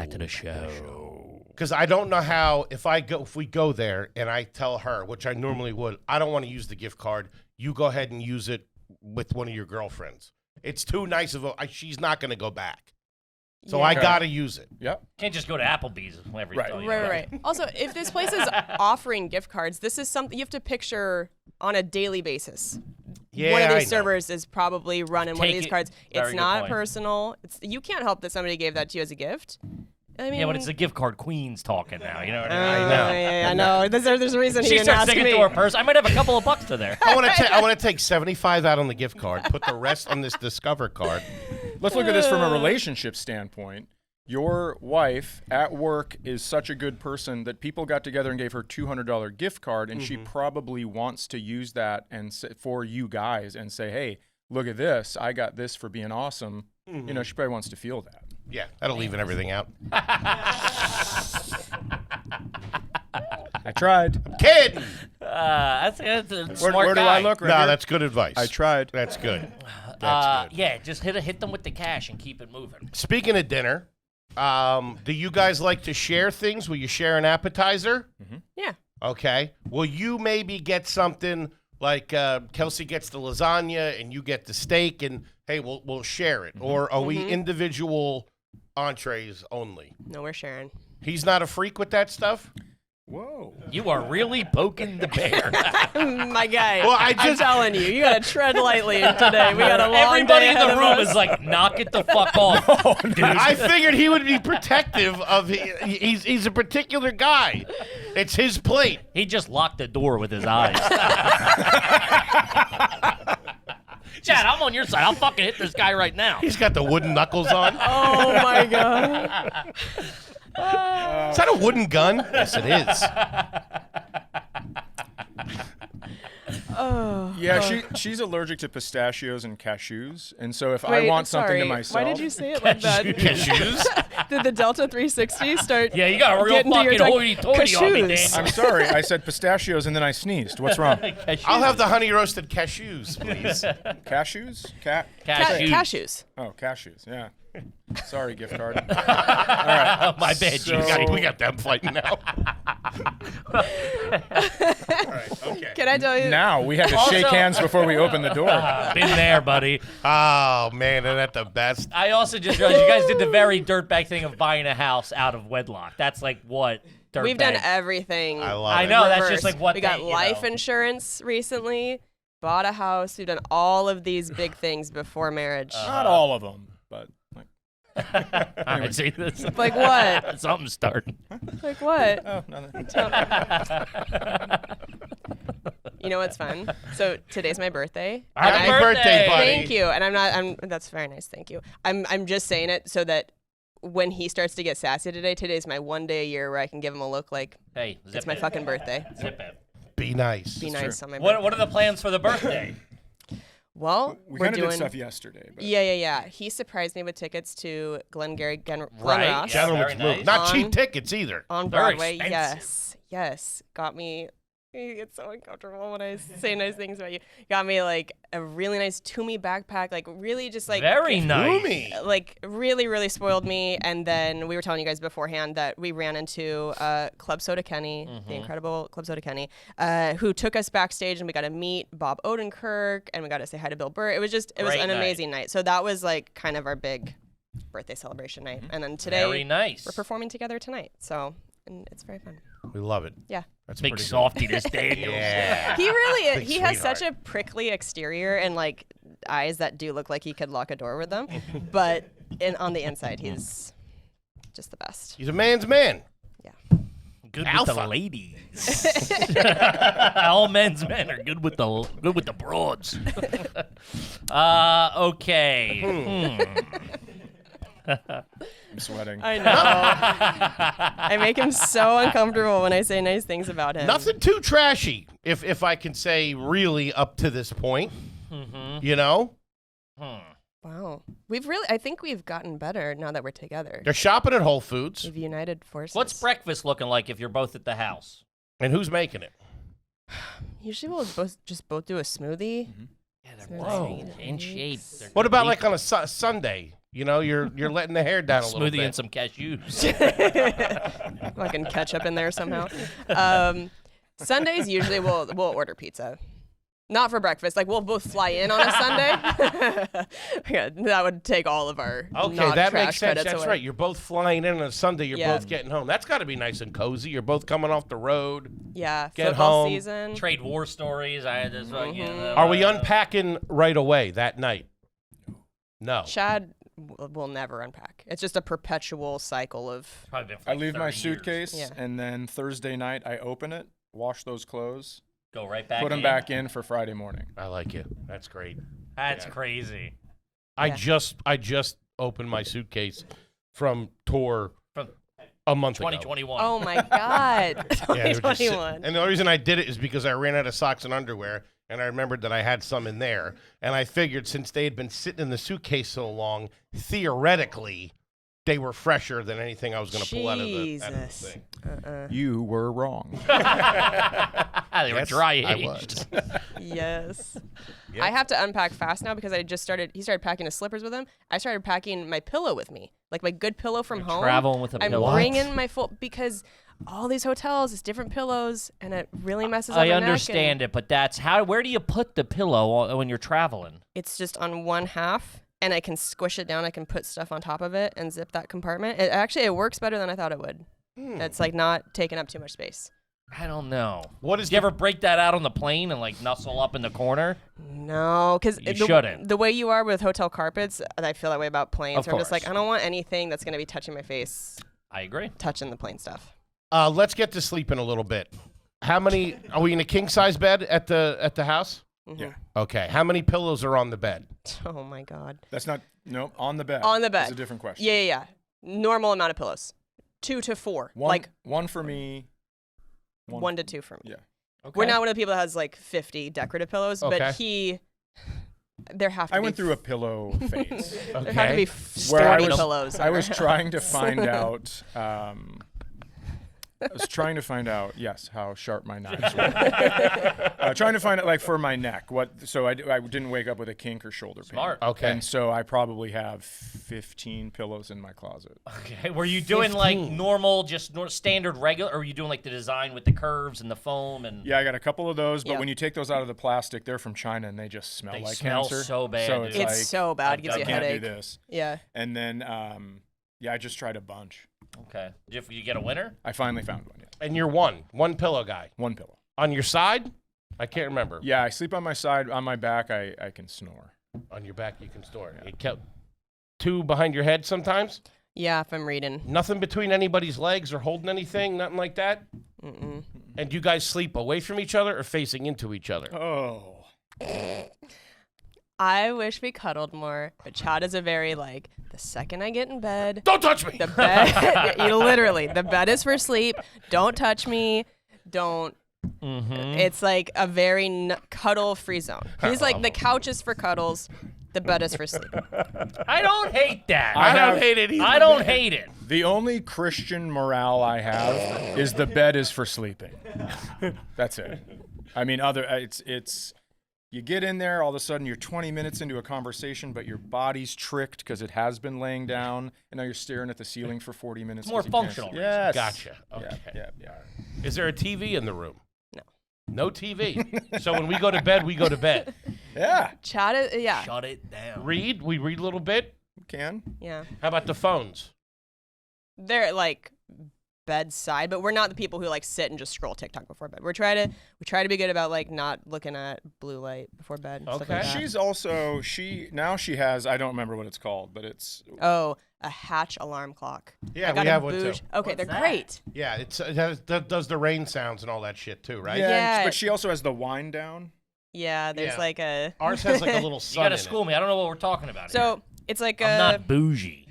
[SPEAKER 1] Because I don't know how, if we go there and I tell her, which I normally would, I don't want to use the gift card. You go ahead and use it with one of your girlfriends. It's too nice of she's not going to go back. So I got to use it.
[SPEAKER 5] Yep.
[SPEAKER 2] Can't just go to Applebee's every
[SPEAKER 5] Right.
[SPEAKER 2] time.
[SPEAKER 4] Right. Also, if this place is offering gift cards, this is something you have to picture on a daily basis.
[SPEAKER 1] Yeah,
[SPEAKER 4] One of
[SPEAKER 1] I
[SPEAKER 4] these
[SPEAKER 1] know.
[SPEAKER 4] servers is probably running one of
[SPEAKER 2] Take
[SPEAKER 4] these
[SPEAKER 2] it-
[SPEAKER 4] cards.
[SPEAKER 2] very
[SPEAKER 4] It's
[SPEAKER 2] good
[SPEAKER 4] not
[SPEAKER 2] point.
[SPEAKER 4] personal. You can't help that somebody gave that to you as a gift. I mean,
[SPEAKER 2] Yeah, but it's the gift card queens talking now. You know what I mean?
[SPEAKER 4] I know. There's a reason he
[SPEAKER 2] She
[SPEAKER 4] didn't
[SPEAKER 2] starts
[SPEAKER 4] ask
[SPEAKER 2] digging
[SPEAKER 4] me.
[SPEAKER 2] through her purse. I might have a couple of bucks to there.
[SPEAKER 1] I want to take 75 out on the gift card, put the rest on this Discover card.
[SPEAKER 5] Let's look at this from a relationship standpoint. Your wife at work is such a good person that people got together and gave her $200 gift card, and she probably wants to use that for you guys and say, hey, look at this. I got this for being awesome. You know, she probably wants to feel that.
[SPEAKER 1] Yeah, that'll even everything out.
[SPEAKER 5] I tried.
[SPEAKER 1] Kidding.
[SPEAKER 2] That's a
[SPEAKER 5] Where,
[SPEAKER 2] smart
[SPEAKER 5] where do
[SPEAKER 2] guy.
[SPEAKER 5] I look right
[SPEAKER 1] No,
[SPEAKER 5] here?
[SPEAKER 1] that's good advice.
[SPEAKER 5] I tried.
[SPEAKER 1] That's good. That's good.
[SPEAKER 2] Yeah, just hit them with the cash and keep it moving.
[SPEAKER 1] Speaking of dinner, do you guys like to share things? Will you share an appetizer?
[SPEAKER 4] Yeah.
[SPEAKER 1] Okay. Will you maybe get something like Kelsey gets the lasagna and you get the steak, and hey, we'll share it, or are we individual entrees only?
[SPEAKER 4] No, we're sharing.
[SPEAKER 1] He's not a freak with that stuff.
[SPEAKER 5] Whoa.
[SPEAKER 2] You are really poking the bear.
[SPEAKER 4] My guy.
[SPEAKER 1] Well,
[SPEAKER 4] I'm telling you, you gotta tread lightly today. We got a long
[SPEAKER 2] Everybody
[SPEAKER 4] day
[SPEAKER 2] in
[SPEAKER 4] ahead
[SPEAKER 2] the
[SPEAKER 4] of
[SPEAKER 2] room
[SPEAKER 4] us.
[SPEAKER 2] is like, knock it the fuck off. Dude.
[SPEAKER 1] I figured he would be protective of. He's a particular guy. It's his plate.
[SPEAKER 2] He just locked the door with his eyes. Chad, I'm on your side. I'll fucking hit this guy right now.
[SPEAKER 1] He's got the wooden knuckles on.
[SPEAKER 4] Oh my god.
[SPEAKER 1] Is that a wooden gun? Yes, it is.
[SPEAKER 5] Yeah, she's allergic to pistachios and cashews, and so if I
[SPEAKER 4] Wait,
[SPEAKER 5] want something
[SPEAKER 4] sorry.
[SPEAKER 5] to myself,
[SPEAKER 4] Why did you say it like that?
[SPEAKER 1] Cashews?
[SPEAKER 4] Did the Delta 360 start?
[SPEAKER 2] Yeah, you got a real
[SPEAKER 4] getting to your
[SPEAKER 2] fucking
[SPEAKER 4] tongue?
[SPEAKER 2] hoity-toity on me,
[SPEAKER 4] Cashews.
[SPEAKER 2] Dan.
[SPEAKER 5] I'm sorry, I said pistachios and then I sneezed. What's wrong?
[SPEAKER 1] I'll have the honey roasted cashews, please.
[SPEAKER 5] Cashews?
[SPEAKER 2] Cashews.
[SPEAKER 4] Cashews.
[SPEAKER 5] Oh, cashews. Yeah. Sorry, gift card.
[SPEAKER 2] Oh, my bad,
[SPEAKER 5] So-
[SPEAKER 2] you.
[SPEAKER 1] We got them fighting now. All right, okay.
[SPEAKER 4] Can I tell you?
[SPEAKER 5] Now we had to shake
[SPEAKER 2] Also-
[SPEAKER 5] hands before we opened the door.
[SPEAKER 2] Been there, buddy.
[SPEAKER 1] Oh, man, isn't that the best?
[SPEAKER 2] I also just realized you guys did the very dirtbag thing of buying a house out of wedlock. That's like what?
[SPEAKER 4] We've done everything.
[SPEAKER 1] I love
[SPEAKER 2] I
[SPEAKER 1] it.
[SPEAKER 2] know, that's
[SPEAKER 4] reverse.
[SPEAKER 2] just like what
[SPEAKER 4] we got
[SPEAKER 2] they, you
[SPEAKER 4] life
[SPEAKER 2] know.
[SPEAKER 4] insurance recently, bought a house. We've done all of these big things before marriage.
[SPEAKER 5] Not all of them, but like.
[SPEAKER 2] I see this.
[SPEAKER 4] Like what?
[SPEAKER 2] Something's starting.
[SPEAKER 4] Like what?
[SPEAKER 5] Oh, nothing.
[SPEAKER 4] You know what's fun? So today's my birthday.
[SPEAKER 1] Happy
[SPEAKER 4] And
[SPEAKER 1] birthday, buddy.
[SPEAKER 4] Thank you. And that's very nice. Thank you. I'm just saying it so that when he starts to get sassy today's my one day a year where I can give him a look like
[SPEAKER 2] Hey, zip
[SPEAKER 4] it's my
[SPEAKER 2] it.
[SPEAKER 4] fucking birthday.
[SPEAKER 2] Zip it.
[SPEAKER 1] Be nice.
[SPEAKER 4] Be nice on my
[SPEAKER 2] What
[SPEAKER 4] birthday.
[SPEAKER 2] What are the plans for the birthday?
[SPEAKER 4] Well,
[SPEAKER 5] We
[SPEAKER 4] we're
[SPEAKER 5] kind of
[SPEAKER 4] doing
[SPEAKER 5] did stuff yesterday. But
[SPEAKER 4] Yeah. He surprised me with tickets to Glen
[SPEAKER 2] Right.
[SPEAKER 4] Ross
[SPEAKER 2] Yeah,
[SPEAKER 1] Gentlemen's
[SPEAKER 2] very
[SPEAKER 1] move.
[SPEAKER 2] nice.
[SPEAKER 1] Not cheap
[SPEAKER 4] On-
[SPEAKER 1] tickets either.
[SPEAKER 4] on
[SPEAKER 2] Very
[SPEAKER 4] Broadway.
[SPEAKER 2] expensive.
[SPEAKER 4] Yes. Got me. You get so uncomfortable when I say nice things about you. Got me like a really nice Toomey backpack, like really just like
[SPEAKER 2] Very nice.
[SPEAKER 1] Roomy.
[SPEAKER 4] like really, really spoiled me. And then we were telling you guys beforehand that we ran into Club Soda Kenny, the incredible Club Soda Kenny, who took us backstage, and we got to meet Bob Odenkirk, and we got to say hi to Bill Burr. It was
[SPEAKER 2] Great
[SPEAKER 4] an
[SPEAKER 2] night.
[SPEAKER 4] amazing night. So that was like kind of our big birthday celebration night. And then today
[SPEAKER 2] Very nice.
[SPEAKER 4] we're performing together tonight. So and it's very fun.
[SPEAKER 1] We love it.
[SPEAKER 4] Yeah.
[SPEAKER 1] That's
[SPEAKER 2] Big
[SPEAKER 1] pretty good.
[SPEAKER 2] softy, this Daniel.
[SPEAKER 1] Yeah.
[SPEAKER 4] He really is.
[SPEAKER 1] Big
[SPEAKER 4] He has such a
[SPEAKER 1] sweetheart.
[SPEAKER 4] prickly exterior and like eyes that do look like he could lock a door with them, but on the inside, he's just the best.
[SPEAKER 1] He's a man's man.
[SPEAKER 2] Good
[SPEAKER 1] Alpha.
[SPEAKER 2] with the ladies. All men's men are good with the broads. Okay.
[SPEAKER 5] I'm sweating.
[SPEAKER 4] I know. I make him so uncomfortable when I say nice things about him.
[SPEAKER 1] Nothing too trashy, if I can say, really up to this point. You know,
[SPEAKER 4] Wow. I think we've gotten better now that we're together.
[SPEAKER 1] they're shopping at Whole Foods,
[SPEAKER 4] We've united forces.
[SPEAKER 2] What's breakfast looking like if you're both at the house?
[SPEAKER 1] and who's making it?
[SPEAKER 4] Usually we'll both do a smoothie.
[SPEAKER 2] Yeah,
[SPEAKER 4] they're
[SPEAKER 2] whoa,
[SPEAKER 4] nice.
[SPEAKER 2] in shape. They're
[SPEAKER 1] What
[SPEAKER 2] good
[SPEAKER 1] about
[SPEAKER 2] meat.
[SPEAKER 1] like on a Sunday? You know, you're letting the hair down a little
[SPEAKER 2] smoothie
[SPEAKER 1] bit.
[SPEAKER 2] and some cashews?
[SPEAKER 4] Fucking ketchup in there somehow. Sundays usually we'll order pizza. Not for breakfast. Like we'll both fly in on a Sunday. Yeah, that would take all of our
[SPEAKER 1] Okay,
[SPEAKER 4] not
[SPEAKER 1] that
[SPEAKER 4] trash
[SPEAKER 1] makes sense.
[SPEAKER 4] credits
[SPEAKER 1] That's
[SPEAKER 4] away.
[SPEAKER 1] right. You're both flying in on a Sunday. You're
[SPEAKER 4] Yeah.
[SPEAKER 1] both getting home. That's got to be nice and cozy. You're both coming off the road.
[SPEAKER 4] Yeah,
[SPEAKER 1] Get
[SPEAKER 4] football
[SPEAKER 1] home.
[SPEAKER 4] season.
[SPEAKER 2] Trade war stories. I had this fucking.
[SPEAKER 1] Are we unpacking right away that night? No.
[SPEAKER 4] Chad will never unpack. It's just a perpetual cycle of.
[SPEAKER 2] Probably been for
[SPEAKER 5] I
[SPEAKER 2] like
[SPEAKER 5] leave my
[SPEAKER 2] 30 years.
[SPEAKER 5] suitcase,
[SPEAKER 4] Yeah.
[SPEAKER 5] and then Thursday night I open it, wash those clothes,
[SPEAKER 2] Go right back.
[SPEAKER 5] put them
[SPEAKER 2] in.
[SPEAKER 5] back in for Friday morning.
[SPEAKER 1] I like it. That's great.
[SPEAKER 2] That's crazy.
[SPEAKER 1] I
[SPEAKER 4] Yeah.
[SPEAKER 1] just opened my suitcase from tour
[SPEAKER 2] From
[SPEAKER 1] a month ago.
[SPEAKER 2] 2021.
[SPEAKER 4] Oh my God,
[SPEAKER 1] Yeah, they were just sitting-
[SPEAKER 4] 2021.
[SPEAKER 1] And the only reason I did it is because I ran out of socks and underwear, and I remembered that I had some in there. And I figured since they had been sitting in the suitcase so long, theoretically, they were fresher than anything I was going to pull out of the
[SPEAKER 4] Jesus.
[SPEAKER 1] thing.
[SPEAKER 5] You were wrong.
[SPEAKER 2] They were
[SPEAKER 1] Yes,
[SPEAKER 2] dry
[SPEAKER 1] I
[SPEAKER 2] aged.
[SPEAKER 1] was.
[SPEAKER 4] Yes.
[SPEAKER 1] Yep.
[SPEAKER 4] I have to unpack fast now because he started packing his slippers with him. I started packing my pillow with me, like my good pillow from home.
[SPEAKER 2] traveling with a
[SPEAKER 4] I'm
[SPEAKER 2] pillow.
[SPEAKER 4] bringing my full, because all these hotels, it's different pillows, and it really messes up my
[SPEAKER 2] I
[SPEAKER 4] neck,
[SPEAKER 2] understand it, but that's how. Where do you put the pillow when you're traveling?
[SPEAKER 4] It's just on one half, and I can squish it down. I can put stuff on top of it and zip that compartment. It works better than I thought it would. It's like not taking up too much space.
[SPEAKER 2] I don't know.
[SPEAKER 1] What is
[SPEAKER 2] Did you ever break that out on the plane and like nuzzle up in the corner?
[SPEAKER 4] No, because
[SPEAKER 2] You shouldn't.
[SPEAKER 4] the way you are with hotel carpets, I feel that way about planes.
[SPEAKER 2] Of
[SPEAKER 4] I'm just like,
[SPEAKER 2] course.
[SPEAKER 4] I don't want anything that's going to be touching my face,
[SPEAKER 2] I agree.
[SPEAKER 4] touching the plane stuff.
[SPEAKER 1] Let's get to sleeping a little bit. How many are we in a king size bed at the house?
[SPEAKER 5] Yeah.
[SPEAKER 1] Okay. How many pillows are on the bed?
[SPEAKER 4] Oh my God.
[SPEAKER 5] That's not, no, on the bed.
[SPEAKER 4] On the bed.
[SPEAKER 5] That's a different question.
[SPEAKER 4] Yeah. Normal amount of pillows. 2 to 4.
[SPEAKER 5] One for me.
[SPEAKER 4] 1 to 2 for me.
[SPEAKER 5] Yeah.
[SPEAKER 2] Okay.
[SPEAKER 4] We're not one of the people that has like 50 decorative pillows,
[SPEAKER 1] Okay.
[SPEAKER 4] but there have to
[SPEAKER 5] I
[SPEAKER 4] be
[SPEAKER 5] went through a pillow phase.
[SPEAKER 4] there have to be
[SPEAKER 5] where I
[SPEAKER 4] sturdy
[SPEAKER 5] was,
[SPEAKER 4] pillows.
[SPEAKER 5] I was
[SPEAKER 4] in our
[SPEAKER 5] trying to
[SPEAKER 4] house.
[SPEAKER 5] find out. I was trying to find out, yes, how sharp my knives were. Trying to find out, like, for my neck, so I didn't wake up with a kink or shoulder pain.
[SPEAKER 2] Smart.
[SPEAKER 1] Okay.
[SPEAKER 5] And so I probably have 15 pillows in my closet.
[SPEAKER 2] Okay. Were you doing like normal, just standard regular, or were you doing like the design with the curves and the foam and?
[SPEAKER 5] Yeah, I got a couple of those, but
[SPEAKER 4] Yeah.
[SPEAKER 5] when you take those out of the plastic, they're from China and they just smell
[SPEAKER 2] They
[SPEAKER 5] like
[SPEAKER 2] smell
[SPEAKER 5] cancer.
[SPEAKER 2] so bad,
[SPEAKER 5] So
[SPEAKER 2] dude.
[SPEAKER 5] it's,
[SPEAKER 4] It's
[SPEAKER 5] like,
[SPEAKER 4] so bad. It gives
[SPEAKER 5] I
[SPEAKER 4] you a
[SPEAKER 5] can't
[SPEAKER 4] headache.
[SPEAKER 5] do this.
[SPEAKER 4] Yeah.
[SPEAKER 5] And then, I just tried a bunch.
[SPEAKER 2] Okay. Did you get a winner?
[SPEAKER 5] I finally found one, yes.
[SPEAKER 1] And you're one pillow guy.
[SPEAKER 5] One pillow.
[SPEAKER 1] On your side? I can't remember.
[SPEAKER 5] Yeah, I sleep on my side. On my back, I can snore.
[SPEAKER 1] On your back, you can snore. You kept 2 behind your head sometimes?
[SPEAKER 4] Yeah, if I'm reading.
[SPEAKER 1] Nothing between anybody's legs or holding anything? Nothing like that?
[SPEAKER 4] Mm-mm.
[SPEAKER 1] And do you guys sleep away from each other or facing into each other?
[SPEAKER 5] Oh.
[SPEAKER 4] I wish we cuddled more, but Chad is a very, like, the second I get in bed,
[SPEAKER 1] Don't touch me!
[SPEAKER 4] the bed, you literally, the bed is for sleep. Don't touch me. Don't. It's like a very cuddle-free zone. He's like, the couch is for cuddles, the bed is for sleep.
[SPEAKER 2] I don't hate that.
[SPEAKER 1] I don't hate it either.
[SPEAKER 2] I don't hate it.
[SPEAKER 5] The only Christian morale I have is the bed is for sleeping. That's it. I mean, it's you get in there, all of a sudden you're 20 minutes into a conversation, but your body's tricked because it has been laying down, and now you're staring at the ceiling for 40 minutes.
[SPEAKER 2] It's more
[SPEAKER 5] 'cause you can't
[SPEAKER 2] functional.
[SPEAKER 5] sleep. Yes.
[SPEAKER 1] Gotcha. Okay.
[SPEAKER 5] Yeah.
[SPEAKER 1] Is there a TV in the room?
[SPEAKER 4] No.
[SPEAKER 1] No TV. So when we go to bed, we go to bed.
[SPEAKER 5] Yeah.
[SPEAKER 4] Chad is, yeah.
[SPEAKER 2] Shut it down.
[SPEAKER 1] Read? We read a little bit?
[SPEAKER 5] Can.
[SPEAKER 4] Yeah.
[SPEAKER 1] How about the phones?
[SPEAKER 4] They're like bedside, but we're not the people who like sit and just scroll TikTok before bed. We try to be good about like not looking at blue light before bed. And stuff
[SPEAKER 1] Okay.
[SPEAKER 4] like that.
[SPEAKER 5] She's also she has, I don't remember what it's called, but it's
[SPEAKER 4] Oh, a Hatch alarm clock.
[SPEAKER 1] Yeah,
[SPEAKER 4] I got
[SPEAKER 1] we
[SPEAKER 4] a
[SPEAKER 1] have one too.
[SPEAKER 4] Bouge- Okay,
[SPEAKER 2] What's
[SPEAKER 4] they're
[SPEAKER 2] that?
[SPEAKER 4] great.
[SPEAKER 1] Yeah, it does the rain sounds and all that shit too, right?
[SPEAKER 4] Yeah.
[SPEAKER 5] but she also has the wind down.
[SPEAKER 4] Yeah, there's
[SPEAKER 1] Yeah.
[SPEAKER 4] like a.
[SPEAKER 1] Ours has like a little
[SPEAKER 2] You
[SPEAKER 1] sun
[SPEAKER 2] gotta
[SPEAKER 1] in
[SPEAKER 2] school
[SPEAKER 1] it.
[SPEAKER 2] me. I don't know what we're talking about here.
[SPEAKER 4] So it's like
[SPEAKER 2] I'm not bougie.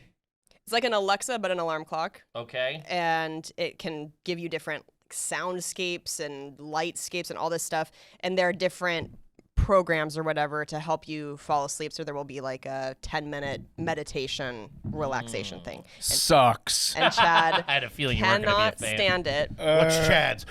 [SPEAKER 4] it's like an Alexa but an alarm clock,
[SPEAKER 2] Okay.
[SPEAKER 4] and it can give you different soundscapes and lightscapes and all this stuff, and there are different programs or whatever to help you fall asleep. So there will be like a 10-minute meditation relaxation thing.
[SPEAKER 5] Sucks.
[SPEAKER 4] And Chad
[SPEAKER 2] I had a feeling you weren't gonna
[SPEAKER 4] cannot
[SPEAKER 2] be a fan.
[SPEAKER 4] stand it.
[SPEAKER 1] What's Chad's?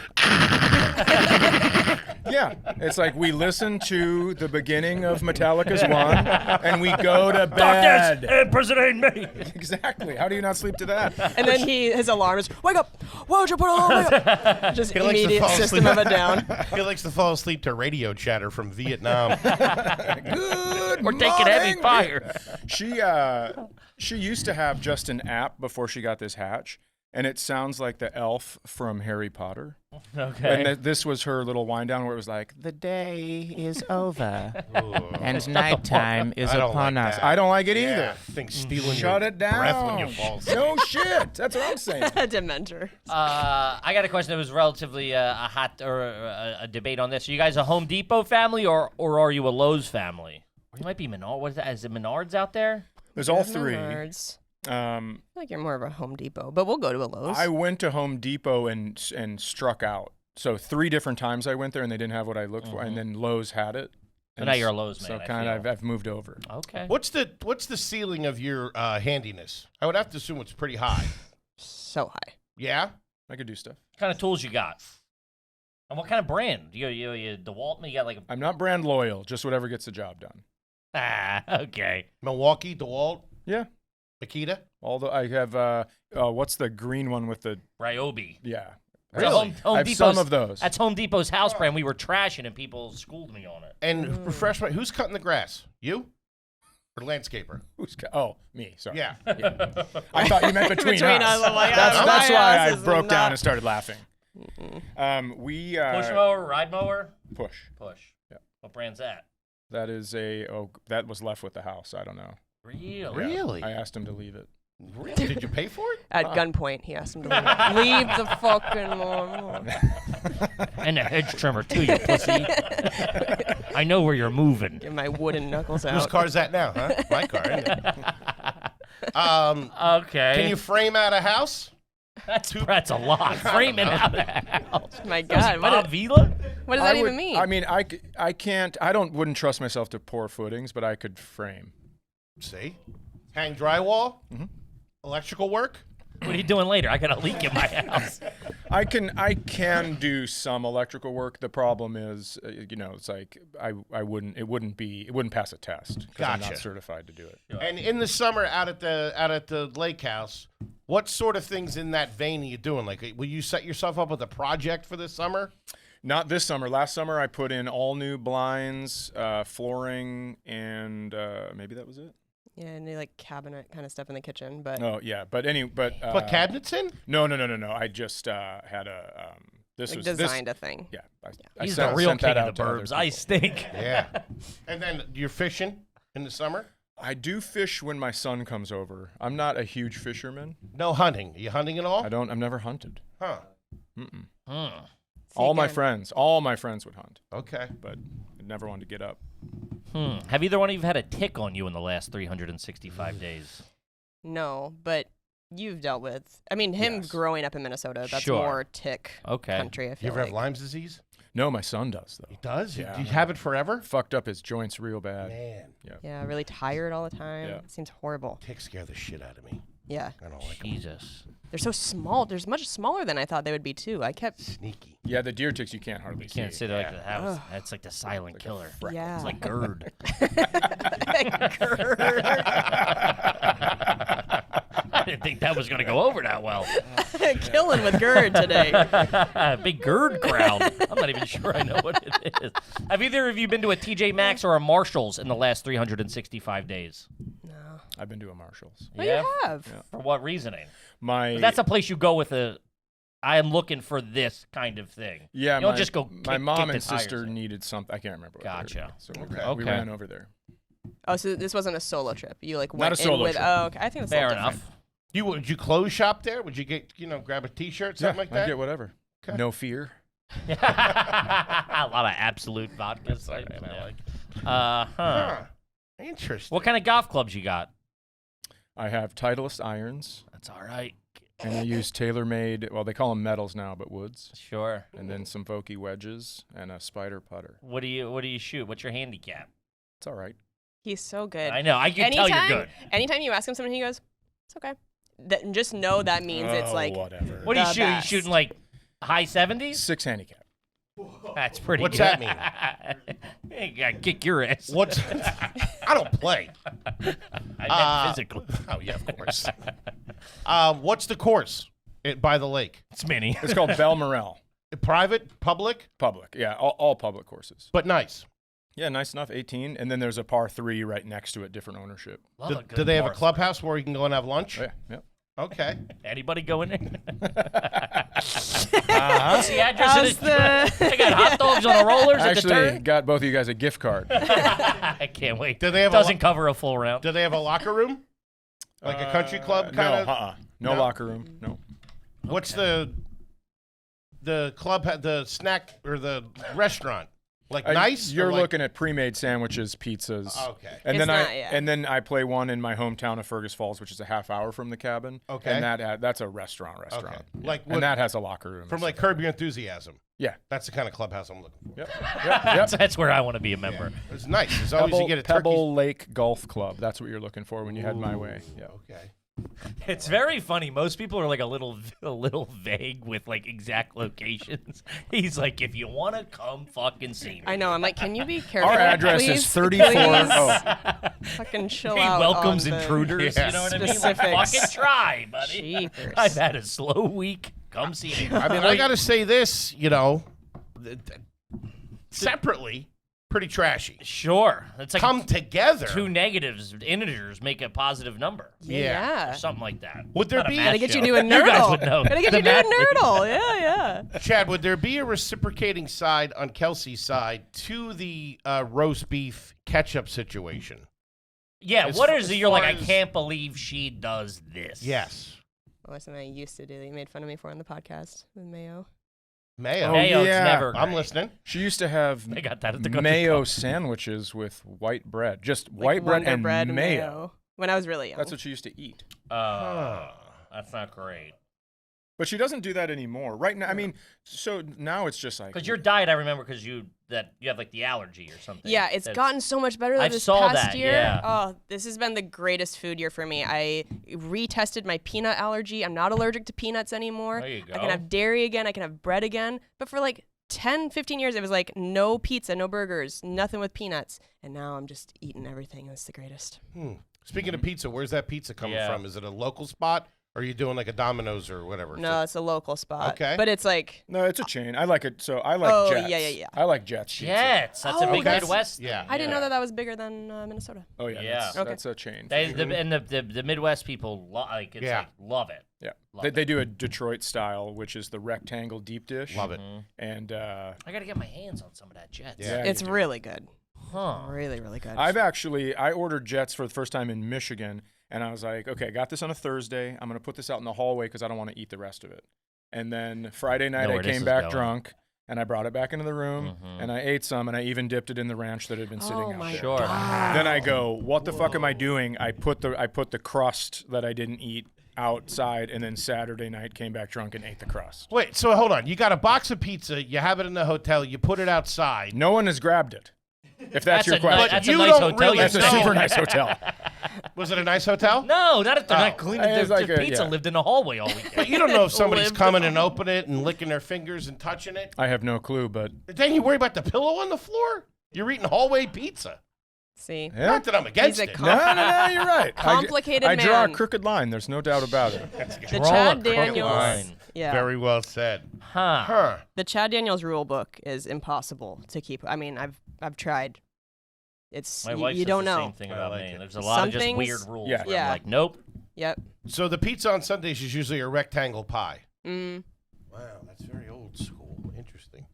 [SPEAKER 5] Yeah, it's like we listen to the beginning of Metallica's One, and we go to bed.
[SPEAKER 2] Impersonate me.
[SPEAKER 5] Exactly. How do you not sleep to that?
[SPEAKER 4] And then his alarm is, wake up! Why would you put alarm? Wake up! Just
[SPEAKER 1] He likes to
[SPEAKER 4] immediate
[SPEAKER 1] fall
[SPEAKER 4] system
[SPEAKER 1] asleep.
[SPEAKER 4] of a down.
[SPEAKER 1] He likes to fall asleep to radio chatter from Vietnam.
[SPEAKER 5] Good
[SPEAKER 2] We're taking heavy
[SPEAKER 5] morning.
[SPEAKER 2] fire.
[SPEAKER 5] She used to have just an app before she got this hatch, and it sounds like the elf from Harry Potter.
[SPEAKER 2] Okay.
[SPEAKER 5] And this was her little wind down where it was like,
[SPEAKER 7] The day is over,
[SPEAKER 1] Ooh.
[SPEAKER 7] and nighttime is
[SPEAKER 1] I don't
[SPEAKER 7] upon
[SPEAKER 1] like
[SPEAKER 7] us.
[SPEAKER 1] that.
[SPEAKER 5] I don't like it
[SPEAKER 1] Yeah,
[SPEAKER 5] either.
[SPEAKER 1] think stealing
[SPEAKER 5] Shut
[SPEAKER 1] your
[SPEAKER 5] it down.
[SPEAKER 1] breath when you fall asleep.
[SPEAKER 5] No shit. That's what I'm saying.
[SPEAKER 4] Dementor.
[SPEAKER 2] I got a question that was relatively a hot or a debate on this. Are you guys a Home Depot family or are you a Lowe's family? Or you might be Menard. What is that? Is it Menards out there?
[SPEAKER 5] There's all three.
[SPEAKER 4] Menards.
[SPEAKER 5] I
[SPEAKER 4] I feel like you're more of a Home Depot, but we'll go to a Lowe's.
[SPEAKER 5] went to Home Depot and struck out. So 3 different times I went there and they didn't have what I looked for, and then Lowe's had it.
[SPEAKER 2] So now you're a Lowe's man,
[SPEAKER 5] So
[SPEAKER 2] I
[SPEAKER 5] kind of
[SPEAKER 2] feel.
[SPEAKER 5] I've moved over.
[SPEAKER 2] Okay.
[SPEAKER 1] What's the ceiling of your handiness? I would have to assume it's pretty high.
[SPEAKER 4] So high.
[SPEAKER 1] Yeah?
[SPEAKER 5] I could do stuff.
[SPEAKER 2] What kind of tools you got? And what kind of brand? You DeWalt? You got like a...
[SPEAKER 5] I'm not brand loyal, just whatever gets the job done.
[SPEAKER 2] Okay.
[SPEAKER 1] Milwaukee, DeWalt,
[SPEAKER 5] Yeah.
[SPEAKER 1] Makita?
[SPEAKER 5] Although I have what's the green one with the
[SPEAKER 2] Ryobi.
[SPEAKER 5] yeah.
[SPEAKER 2] Really?
[SPEAKER 5] I have some of those.
[SPEAKER 2] That's Home Depot's house brand. We were trashing and people schooled me on it.
[SPEAKER 1] And refresh my, who's cutting the grass? You? Or landscaper?
[SPEAKER 5] Oh, me. Sorry.
[SPEAKER 1] Yeah.
[SPEAKER 5] I thought you meant between,
[SPEAKER 4] Between
[SPEAKER 5] us.
[SPEAKER 4] us, I'm like,
[SPEAKER 5] that's
[SPEAKER 4] my
[SPEAKER 5] that's why
[SPEAKER 4] house
[SPEAKER 5] I
[SPEAKER 4] is
[SPEAKER 5] broke down
[SPEAKER 4] not-
[SPEAKER 5] and started laughing. We
[SPEAKER 2] Push mower, ride mower?
[SPEAKER 5] push.
[SPEAKER 2] Push.
[SPEAKER 5] Yeah.
[SPEAKER 2] What brand's that?
[SPEAKER 5] That is that was left with the house. I don't know.
[SPEAKER 2] Really?
[SPEAKER 1] Really?
[SPEAKER 5] I asked him to leave it.
[SPEAKER 1] Really? Did you pay for it?
[SPEAKER 4] At gunpoint, he asked him to leave. Leave the fucking lawn.
[SPEAKER 2] And a hedge trimmer too, you pussy. I know where you're moving.
[SPEAKER 4] Get my wooden knuckles
[SPEAKER 1] Whose
[SPEAKER 4] out.
[SPEAKER 1] car's that now, huh? My car, isn't it?
[SPEAKER 2] Okay.
[SPEAKER 1] Can you frame out a house?
[SPEAKER 2] That's a lot. Framing out a house.
[SPEAKER 4] My
[SPEAKER 2] Was
[SPEAKER 4] God,
[SPEAKER 2] it
[SPEAKER 4] what,
[SPEAKER 2] Bob Vila?
[SPEAKER 4] what does that even mean?
[SPEAKER 5] I mean, I can't. Wouldn't trust myself to pour footings, but I could frame.
[SPEAKER 1] See? Hang drywall?
[SPEAKER 5] Mm-hmm.
[SPEAKER 1] Electrical work?
[SPEAKER 2] What are you doing later? I got a leak in my house.
[SPEAKER 5] I can do some electrical work. The problem is, it's like it wouldn't pass a test because I'm
[SPEAKER 1] Gotcha.
[SPEAKER 5] not certified to do it.
[SPEAKER 1] And in the summer out at the lake house, what sort of things in that vein are you doing? Like, will you set yourself up with a project for this summer?
[SPEAKER 5] Not this summer. Last summer, I put in all new blinds, flooring, and maybe that was it.
[SPEAKER 4] Yeah, and they like cabinet kind of stuff in the kitchen, but
[SPEAKER 5] Oh yeah, but
[SPEAKER 1] Put cabinets in?
[SPEAKER 5] No. I just had a this
[SPEAKER 4] like
[SPEAKER 5] was
[SPEAKER 4] designed a thing.
[SPEAKER 5] Yeah, I
[SPEAKER 2] He's
[SPEAKER 5] sent,
[SPEAKER 2] the real
[SPEAKER 5] sent that
[SPEAKER 2] king
[SPEAKER 5] out
[SPEAKER 2] of the
[SPEAKER 5] to other
[SPEAKER 2] burbs. I
[SPEAKER 5] people.
[SPEAKER 2] stink.
[SPEAKER 1] Yeah. And then you're fishing in the summer?
[SPEAKER 5] I do fish when my son comes over. I'm not a huge fisherman.
[SPEAKER 1] No hunting. Are you hunting at all?
[SPEAKER 5] I've never hunted.
[SPEAKER 1] Huh.
[SPEAKER 5] All my
[SPEAKER 4] again.
[SPEAKER 5] friends would hunt,
[SPEAKER 1] Okay.
[SPEAKER 5] but I never wanted to get up.
[SPEAKER 2] Have either one of you had a tick on you in the last 365 days?
[SPEAKER 4] No, but you've dealt with. I mean, him
[SPEAKER 5] Yes.
[SPEAKER 4] growing up in Minnesota, that's
[SPEAKER 2] Sure.
[SPEAKER 4] more tick
[SPEAKER 2] Okay.
[SPEAKER 4] country. I
[SPEAKER 1] You
[SPEAKER 4] feel
[SPEAKER 1] ever
[SPEAKER 4] like.
[SPEAKER 1] have Lyme's disease?
[SPEAKER 5] No, my son does though.
[SPEAKER 1] He does?
[SPEAKER 5] Yeah.
[SPEAKER 1] Do you have it forever?
[SPEAKER 5] Fucked up his joints real bad.
[SPEAKER 1] Man,
[SPEAKER 4] Yeah, really tired all the time.
[SPEAKER 5] Yeah.
[SPEAKER 4] It seems horrible.
[SPEAKER 1] ticks scare the shit out of me.
[SPEAKER 4] Yeah,
[SPEAKER 1] I don't like them.
[SPEAKER 2] Jesus.
[SPEAKER 4] they're so small. They're much smaller than I thought they would be too. I kept.
[SPEAKER 1] Sneaky.
[SPEAKER 5] Yeah, the deer ticks you can't hardly see.
[SPEAKER 2] Can't sit like the house. That's like the silent
[SPEAKER 5] Like a
[SPEAKER 2] killer.
[SPEAKER 5] freckle.
[SPEAKER 4] Yeah.
[SPEAKER 2] It's like GERD. I didn't think that was going to go over that well.
[SPEAKER 4] Killing with GERD today.
[SPEAKER 2] Big GERD crowd. I'm not even sure I know what it is. Have either of you been to a TJ Maxx or a Marshall's in the last 365 days?
[SPEAKER 4] No.
[SPEAKER 5] I've been to a Marshall's.
[SPEAKER 4] Oh, you have.
[SPEAKER 2] For what reasoning?
[SPEAKER 5] My
[SPEAKER 2] That's a place you go with I am looking for this kind of thing.
[SPEAKER 5] yeah.
[SPEAKER 2] You don't
[SPEAKER 5] my,
[SPEAKER 2] just go
[SPEAKER 5] My
[SPEAKER 2] kick
[SPEAKER 5] mom
[SPEAKER 2] the
[SPEAKER 5] and
[SPEAKER 2] tires
[SPEAKER 5] sister
[SPEAKER 2] in.
[SPEAKER 5] needed something. I can't remember. What they were
[SPEAKER 2] Gotcha.
[SPEAKER 5] doing, So
[SPEAKER 2] Okay.
[SPEAKER 5] we ran over there.
[SPEAKER 4] Oh, so this wasn't a solo trip. You like
[SPEAKER 5] Not
[SPEAKER 4] went
[SPEAKER 5] a solo
[SPEAKER 4] in with.
[SPEAKER 5] trip.
[SPEAKER 4] Oh, okay. I think that's a
[SPEAKER 2] Fair
[SPEAKER 4] little
[SPEAKER 2] enough.
[SPEAKER 4] different.
[SPEAKER 1] Would you clothes shop there? Would you get, grab a T-shirt, something like
[SPEAKER 5] I
[SPEAKER 1] that?
[SPEAKER 5] get whatever.
[SPEAKER 1] Okay.
[SPEAKER 5] No fear.
[SPEAKER 2] A lot of absolute vodka.
[SPEAKER 1] Huh. Interesting.
[SPEAKER 2] What kind of golf clubs you got?
[SPEAKER 5] I have Titleist irons,
[SPEAKER 2] That's all right.
[SPEAKER 5] and I use TaylorMade. Well, they call them metals now, but woods.
[SPEAKER 2] Sure.
[SPEAKER 5] And then some Vokey wedges and a spider putter.
[SPEAKER 2] What do you shoot? What's your handicap?
[SPEAKER 5] It's all right.
[SPEAKER 4] He's so good.
[SPEAKER 2] I know. I can tell you're good.
[SPEAKER 4] Anytime you ask him something, he goes, "It's okay." Just know that means it's like.
[SPEAKER 5] whatever.
[SPEAKER 2] What do you
[SPEAKER 4] The
[SPEAKER 2] shoot? You
[SPEAKER 4] best.
[SPEAKER 2] shooting like high 70s?
[SPEAKER 5] 6 handicap.
[SPEAKER 2] That's pretty
[SPEAKER 1] What's
[SPEAKER 2] good.
[SPEAKER 1] that mean?
[SPEAKER 2] You gotta kick your ass.
[SPEAKER 1] What's? I don't play.
[SPEAKER 2] I meant physically.
[SPEAKER 1] Oh yeah, of course. What's the course by the lake?
[SPEAKER 2] It's mini.
[SPEAKER 5] It's called Bell Morel.
[SPEAKER 1] Private, public,
[SPEAKER 5] Public. Yeah, all public courses.
[SPEAKER 1] but nice.
[SPEAKER 5] Yeah, nice enough. 18, and then there's a par 3 right next to it, different ownership.
[SPEAKER 2] Love
[SPEAKER 1] Do,
[SPEAKER 2] a good
[SPEAKER 1] do they have a
[SPEAKER 2] bar.
[SPEAKER 1] clubhouse where you can go and have lunch?
[SPEAKER 5] Oh, yeah, yeah.
[SPEAKER 1] Okay.
[SPEAKER 2] Anybody go in there?
[SPEAKER 5] Uh-huh.
[SPEAKER 2] What's the address
[SPEAKER 4] How's
[SPEAKER 2] of this?
[SPEAKER 4] the?
[SPEAKER 2] They got hot dogs on the rollers at the
[SPEAKER 5] Actually,
[SPEAKER 2] turn.
[SPEAKER 5] got both of you guys a gift card.
[SPEAKER 2] I can't wait.
[SPEAKER 1] Do they have
[SPEAKER 2] Doesn't cover a full round.
[SPEAKER 1] Do they have a locker room? Like a country club kind
[SPEAKER 5] no,
[SPEAKER 1] of?
[SPEAKER 5] No
[SPEAKER 1] No?
[SPEAKER 5] locker room. No.
[SPEAKER 1] What's the club, the snack or the restaurant? Like nice? or
[SPEAKER 5] You're
[SPEAKER 1] like-
[SPEAKER 5] looking at pre-made sandwiches, pizzas.
[SPEAKER 1] Okay.
[SPEAKER 5] And
[SPEAKER 4] It's
[SPEAKER 5] then
[SPEAKER 4] not, yeah.
[SPEAKER 5] and then I play one in my hometown of Fergus Falls, which is a half hour from the cabin.
[SPEAKER 1] Okay.
[SPEAKER 5] And that's a restaurant.
[SPEAKER 1] Okay.
[SPEAKER 5] Yeah.
[SPEAKER 1] Like
[SPEAKER 5] and
[SPEAKER 1] what-
[SPEAKER 5] that has a locker room.
[SPEAKER 1] From
[SPEAKER 5] and
[SPEAKER 1] like
[SPEAKER 5] stuff.
[SPEAKER 1] Curb Your Enthusiasm.
[SPEAKER 5] Yeah.
[SPEAKER 1] That's the kind of clubhouse I'm looking for.
[SPEAKER 5] Yep. Yep.
[SPEAKER 2] That's where I want to be a member.
[SPEAKER 1] It's nice. It's always you get a turkey.
[SPEAKER 5] Pebble Lake Golf Club. That's what you're looking for when you head my way. Yeah.
[SPEAKER 1] Okay.
[SPEAKER 2] It's very funny. Most people are like a little vague with like exact locations. He's like, if you want to come fucking see me.
[SPEAKER 4] I know. I'm like, can you be careful?
[SPEAKER 5] Our address
[SPEAKER 4] please?
[SPEAKER 5] is 34.
[SPEAKER 4] Please?
[SPEAKER 5] Oh,
[SPEAKER 4] Fucking chill
[SPEAKER 2] He
[SPEAKER 4] out.
[SPEAKER 2] welcomes
[SPEAKER 4] on the
[SPEAKER 2] intruders.
[SPEAKER 1] Yeah.
[SPEAKER 2] You know what I mean? Like,
[SPEAKER 4] Specifics.
[SPEAKER 2] fucking try, buddy.
[SPEAKER 4] Jeepers.
[SPEAKER 2] I've had a slow week. Come see me.
[SPEAKER 1] I mean, I got to say this, separately, pretty trashy.
[SPEAKER 2] Sure. It's like
[SPEAKER 1] Come together.
[SPEAKER 2] two negatives, integers make a positive number.
[SPEAKER 1] Yeah.
[SPEAKER 2] Or something like that.
[SPEAKER 1] Would there
[SPEAKER 2] Not a
[SPEAKER 1] be-
[SPEAKER 2] math
[SPEAKER 4] Gotta get you
[SPEAKER 2] show.
[SPEAKER 4] to a
[SPEAKER 2] You guys
[SPEAKER 4] nerdle.
[SPEAKER 2] would know.
[SPEAKER 4] Gotta get
[SPEAKER 2] The
[SPEAKER 4] you to a
[SPEAKER 2] math lead.
[SPEAKER 4] nerdle. Yeah.
[SPEAKER 1] Chad, would there be a reciprocating side on Kelsey's side to the roast beef ketchup situation?
[SPEAKER 2] Yeah,
[SPEAKER 1] As
[SPEAKER 2] what
[SPEAKER 1] far-
[SPEAKER 2] is it?
[SPEAKER 1] as
[SPEAKER 2] You're like,
[SPEAKER 1] far
[SPEAKER 2] I
[SPEAKER 1] as-
[SPEAKER 2] can't believe she does this.
[SPEAKER 1] Yes.
[SPEAKER 4] What was something I used to do that you made fun of me for on the podcast with Mayo?
[SPEAKER 1] Mayo.
[SPEAKER 5] Oh,
[SPEAKER 2] Mayo's
[SPEAKER 5] yeah.
[SPEAKER 2] never
[SPEAKER 1] I'm
[SPEAKER 2] great.
[SPEAKER 1] listening.
[SPEAKER 5] she used to have
[SPEAKER 2] They got that at the country
[SPEAKER 5] mayo
[SPEAKER 2] club.
[SPEAKER 5] sandwiches with white bread, just
[SPEAKER 4] Like
[SPEAKER 5] white bread
[SPEAKER 4] Wonder
[SPEAKER 5] and
[SPEAKER 4] bread
[SPEAKER 5] mayo.
[SPEAKER 4] When I was really young.
[SPEAKER 5] That's what she used to eat.
[SPEAKER 2] That's not great.
[SPEAKER 5] But she doesn't do that anymore. Right now, I mean, so now it's just like
[SPEAKER 2] Because your diet, I remember, because you have like the allergy or something.
[SPEAKER 4] Yeah, it's
[SPEAKER 2] That's-
[SPEAKER 4] gotten so much better
[SPEAKER 2] I
[SPEAKER 4] this
[SPEAKER 2] saw
[SPEAKER 4] past
[SPEAKER 2] that,
[SPEAKER 4] year.
[SPEAKER 2] yeah.
[SPEAKER 4] Oh, this has been the greatest food year for me. I retested my peanut allergy. I'm not allergic to peanuts anymore.
[SPEAKER 2] There you
[SPEAKER 4] I
[SPEAKER 2] go.
[SPEAKER 4] can have dairy again. I can have bread again. But for like 10, 15 years, it was like no pizza, no burgers, nothing with peanuts. And now I'm just eating everything. It's the greatest.
[SPEAKER 1] Speaking of pizza, where's that pizza coming
[SPEAKER 2] Yeah.
[SPEAKER 1] from? Is it a local spot Or are you doing like a Domino's or whatever?
[SPEAKER 4] No, it's a local spot.
[SPEAKER 1] Okay.
[SPEAKER 4] But it's like,
[SPEAKER 5] No, it's a chain. I like it. So I like
[SPEAKER 4] Oh,
[SPEAKER 5] Jets.
[SPEAKER 4] yeah.
[SPEAKER 5] I like Jets. pizza.
[SPEAKER 2] Jets. That's a big
[SPEAKER 4] okay.
[SPEAKER 2] Midwest.
[SPEAKER 1] Yeah.
[SPEAKER 4] I didn't know that was bigger than Minnesota.
[SPEAKER 5] Oh yeah.
[SPEAKER 2] Yeah.
[SPEAKER 5] That's,
[SPEAKER 4] Okay.
[SPEAKER 5] that's a chain.
[SPEAKER 2] The Midwest people like it's
[SPEAKER 1] Yeah.
[SPEAKER 2] like love it.
[SPEAKER 5] Yeah.
[SPEAKER 2] Love
[SPEAKER 5] They do a Detroit style, which is the rectangle deep dish.
[SPEAKER 1] Love it.
[SPEAKER 5] And
[SPEAKER 2] I gotta get my hands on some of that Jets.
[SPEAKER 1] Yeah.
[SPEAKER 4] It's really good.
[SPEAKER 2] Huh.
[SPEAKER 4] Really, really good.
[SPEAKER 5] I ordered Jets for the first time in Michigan, and I was like, okay, I got this on a Thursday. I'm gonna put this out in the hallway because I don't want to eat the rest of it. And then Friday night
[SPEAKER 2] Know
[SPEAKER 5] I
[SPEAKER 2] where this
[SPEAKER 5] came
[SPEAKER 2] is
[SPEAKER 5] back
[SPEAKER 2] going.
[SPEAKER 5] drunk, and I brought it back into the room,
[SPEAKER 2] Mhm.
[SPEAKER 5] and I ate some, and I even dipped it in the ranch that had been sitting out
[SPEAKER 4] my
[SPEAKER 5] there.
[SPEAKER 2] Sure.
[SPEAKER 5] Then I go, what the fuck am I doing? I put the crust that I didn't eat outside, and then Saturday night came back drunk and ate the crust.
[SPEAKER 1] Wait, so hold on. You got a box of pizza. You have it in the hotel. You put it outside.
[SPEAKER 5] No one has grabbed it. If that's your
[SPEAKER 2] a
[SPEAKER 5] question.
[SPEAKER 2] That's
[SPEAKER 1] You
[SPEAKER 2] a nice
[SPEAKER 1] don't
[SPEAKER 2] hotel.
[SPEAKER 1] really
[SPEAKER 2] you're
[SPEAKER 5] That's a
[SPEAKER 2] staying
[SPEAKER 5] super
[SPEAKER 2] in.
[SPEAKER 5] nice hotel.
[SPEAKER 1] Was it a nice hotel?
[SPEAKER 2] No, not if they're not cleaning.
[SPEAKER 5] It's
[SPEAKER 2] Their
[SPEAKER 5] like a-
[SPEAKER 2] pizza
[SPEAKER 5] yeah.
[SPEAKER 2] lived in the hallway all weekend.
[SPEAKER 1] But you don't know if somebody's
[SPEAKER 2] Lived
[SPEAKER 1] coming
[SPEAKER 2] in
[SPEAKER 1] and opening it and licking their fingers and touching it.
[SPEAKER 5] I have no clue, but
[SPEAKER 1] Then you worry about the pillow on the floor? You're eating hallway pizza.
[SPEAKER 4] See?
[SPEAKER 5] yeah.
[SPEAKER 1] Not that I'm against
[SPEAKER 4] He's a
[SPEAKER 1] it.
[SPEAKER 5] No, you're right.
[SPEAKER 4] Complicated
[SPEAKER 5] I draw a
[SPEAKER 4] man.
[SPEAKER 5] crooked line. There's no doubt about it.
[SPEAKER 4] The
[SPEAKER 2] Draw a
[SPEAKER 4] Chad
[SPEAKER 2] crooked
[SPEAKER 4] Daniels.
[SPEAKER 2] line.
[SPEAKER 4] Yeah.
[SPEAKER 1] Very well said.
[SPEAKER 2] Huh.
[SPEAKER 1] Huh.
[SPEAKER 4] The Chad Daniels rule book is impossible to keep. I mean, I've tried. It's
[SPEAKER 2] My
[SPEAKER 4] you,
[SPEAKER 2] wife
[SPEAKER 4] you
[SPEAKER 2] says
[SPEAKER 4] don't
[SPEAKER 2] the
[SPEAKER 4] know.
[SPEAKER 2] same thing
[SPEAKER 1] I
[SPEAKER 2] about
[SPEAKER 1] like
[SPEAKER 2] me.
[SPEAKER 1] it.
[SPEAKER 2] There's a lot
[SPEAKER 4] Some
[SPEAKER 2] of just
[SPEAKER 4] things-
[SPEAKER 2] weird rules.
[SPEAKER 5] Yeah.
[SPEAKER 2] where I'm
[SPEAKER 4] Yeah.
[SPEAKER 2] like, nope.
[SPEAKER 4] Yep.
[SPEAKER 1] So the pizza on Sundays is usually a rectangle pie.
[SPEAKER 4] Mm.
[SPEAKER 1] Wow, that's very old school. Interesting.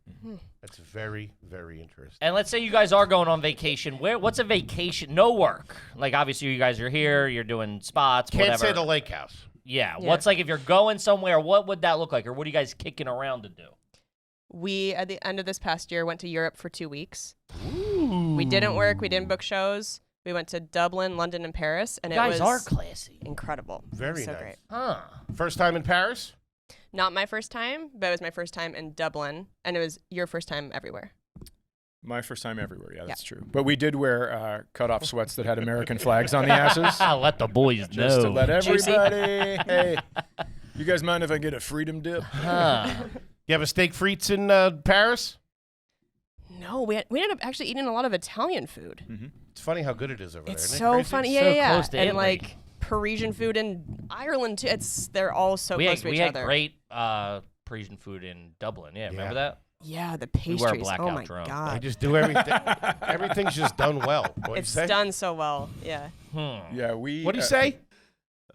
[SPEAKER 1] That's very, very interesting.
[SPEAKER 2] And let's say you guys are going on vacation. What's a vacation? No work. Like obviously you guys are here. You're doing spots.
[SPEAKER 1] Can't
[SPEAKER 2] whatever.
[SPEAKER 1] say the lake house.
[SPEAKER 2] Yeah.
[SPEAKER 4] Yeah.
[SPEAKER 2] What's like if you're going somewhere? What would that look like, or what are you guys kicking around to do?
[SPEAKER 4] We at the end of this past year went to Europe for 2 weeks. We didn't work. We didn't book shows. We went to Dublin, London, and Paris, and
[SPEAKER 2] You guys
[SPEAKER 4] it was
[SPEAKER 2] are classy.
[SPEAKER 4] incredible.
[SPEAKER 1] Very
[SPEAKER 4] so
[SPEAKER 1] nice.
[SPEAKER 4] great.
[SPEAKER 2] Huh.
[SPEAKER 1] First time in Paris?
[SPEAKER 4] Not my first time, but it was my first time in Dublin, and it was your first time everywhere.
[SPEAKER 5] My first time everywhere. Yeah, that's true. But we did wear cut-off sweats that had American flags on the asses.
[SPEAKER 2] I'll let the boys
[SPEAKER 5] Just to
[SPEAKER 2] know.
[SPEAKER 5] let
[SPEAKER 4] Juicy.
[SPEAKER 5] everybody, hey, you guys mind if I get a freedom dip?
[SPEAKER 2] Huh.
[SPEAKER 1] You have a steak frites in Paris?
[SPEAKER 4] No, we ended up actually eating a lot of Italian food.
[SPEAKER 1] It's funny how good it is over there.
[SPEAKER 4] It's
[SPEAKER 1] Isn't it
[SPEAKER 4] so
[SPEAKER 1] crazy?
[SPEAKER 4] funny.
[SPEAKER 2] So
[SPEAKER 4] Yeah.
[SPEAKER 2] close to
[SPEAKER 4] And
[SPEAKER 2] Italy.
[SPEAKER 4] like Parisian food in Ireland too. They're all so
[SPEAKER 2] we
[SPEAKER 4] close
[SPEAKER 2] had,
[SPEAKER 4] to
[SPEAKER 2] we
[SPEAKER 4] each
[SPEAKER 2] had
[SPEAKER 4] other.
[SPEAKER 2] great Parisian food in Dublin. Yeah, remember that?
[SPEAKER 4] Yeah, the
[SPEAKER 2] We were
[SPEAKER 4] pastries.
[SPEAKER 2] blackout
[SPEAKER 4] Oh my
[SPEAKER 2] drunk.
[SPEAKER 1] They
[SPEAKER 4] god.
[SPEAKER 1] just do everything. Everything's just done well. What
[SPEAKER 4] It's
[SPEAKER 1] do you say?
[SPEAKER 4] done so well. Yeah.
[SPEAKER 5] Yeah, we.
[SPEAKER 1] What do you say?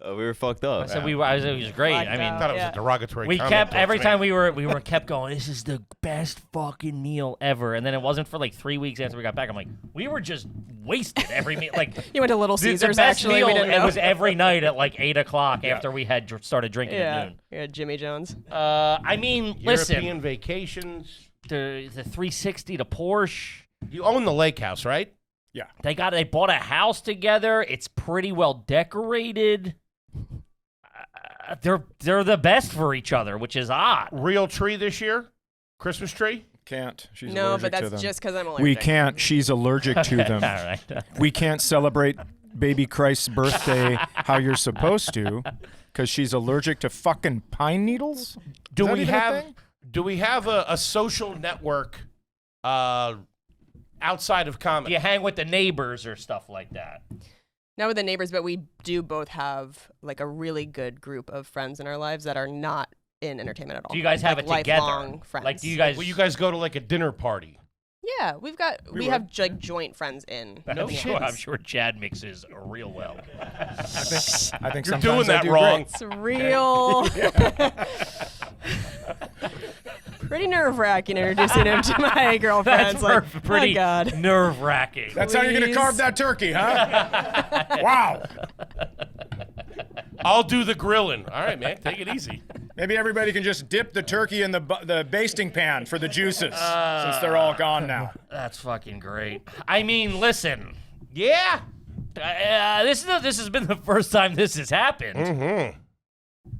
[SPEAKER 6] We were fucked up.
[SPEAKER 2] I said it was great.
[SPEAKER 4] Blacked
[SPEAKER 2] I mean,
[SPEAKER 1] I thought it was
[SPEAKER 4] Yeah.
[SPEAKER 1] a derogatory
[SPEAKER 2] we
[SPEAKER 1] comment
[SPEAKER 2] kept
[SPEAKER 1] towards
[SPEAKER 2] every
[SPEAKER 1] me.
[SPEAKER 2] time we were kept going. This is the best fucking meal ever. And then it wasn't for like 3 weeks after we got back. I'm like, we were just wasted every meal. Like
[SPEAKER 4] You went to Little
[SPEAKER 2] the
[SPEAKER 4] Caesars
[SPEAKER 2] best
[SPEAKER 4] actually.
[SPEAKER 2] meal.
[SPEAKER 4] We didn't
[SPEAKER 2] It
[SPEAKER 4] know.
[SPEAKER 2] was every night at like 8:00 after we had started drinking
[SPEAKER 4] yeah.
[SPEAKER 2] at noon.
[SPEAKER 4] Yeah, Jimmy Jones.
[SPEAKER 2] I mean, listen,
[SPEAKER 1] European vacations.
[SPEAKER 2] the 360 to Porsche.
[SPEAKER 1] You own the lake house, right?
[SPEAKER 2] They bought a house together. It's pretty well decorated. They're the best for each other, which is odd.
[SPEAKER 1] Real tree this year? Christmas tree?
[SPEAKER 5] Can't. She's
[SPEAKER 4] No,
[SPEAKER 5] allergic
[SPEAKER 4] but
[SPEAKER 5] to
[SPEAKER 4] that's
[SPEAKER 5] them.
[SPEAKER 4] just because I'm allergic.
[SPEAKER 5] We can't. She's allergic to them.
[SPEAKER 2] All right.
[SPEAKER 5] We can't celebrate baby Christ's birthday how you're supposed to because she's allergic to fucking pine needles.
[SPEAKER 1] Do
[SPEAKER 5] Is that
[SPEAKER 1] we
[SPEAKER 5] even a
[SPEAKER 1] have
[SPEAKER 5] thing?
[SPEAKER 1] do we have a social network outside of
[SPEAKER 2] Do
[SPEAKER 1] comedy?
[SPEAKER 2] you hang with the neighbors or stuff like that?
[SPEAKER 4] Not with the neighbors, but we do both have like a really good group of friends in our lives that are not in entertainment at all.
[SPEAKER 2] Do you guys have
[SPEAKER 4] like
[SPEAKER 2] it together?
[SPEAKER 4] lifelong friends.
[SPEAKER 2] Like, do you guys?
[SPEAKER 1] Will you guys go to like a dinner party?
[SPEAKER 4] Yeah, we have like joint friends in.
[SPEAKER 2] I'm
[SPEAKER 1] shit.
[SPEAKER 2] sure, I'm sure Chad mixes real well.
[SPEAKER 5] I think
[SPEAKER 1] You're
[SPEAKER 5] sometimes
[SPEAKER 1] doing
[SPEAKER 5] I
[SPEAKER 1] that
[SPEAKER 5] do
[SPEAKER 1] wrong.
[SPEAKER 5] great.
[SPEAKER 4] It's real. Pretty nerve-wracking introducing him to my girlfriends.
[SPEAKER 2] That's
[SPEAKER 4] like,
[SPEAKER 2] pretty
[SPEAKER 4] oh God.
[SPEAKER 2] nerve-wracking.
[SPEAKER 5] That's how you're gonna
[SPEAKER 4] Please.
[SPEAKER 5] carve that turkey, huh? Wow.
[SPEAKER 1] I'll do the grilling. All right, man. Take it easy.
[SPEAKER 5] Maybe everybody can just dip the turkey in the basting pan for the juices since they're all gone now.
[SPEAKER 2] That's fucking great. I mean, listen.
[SPEAKER 1] Yeah.
[SPEAKER 2] This has been the first time this has happened.
[SPEAKER 1] Mm-hmm.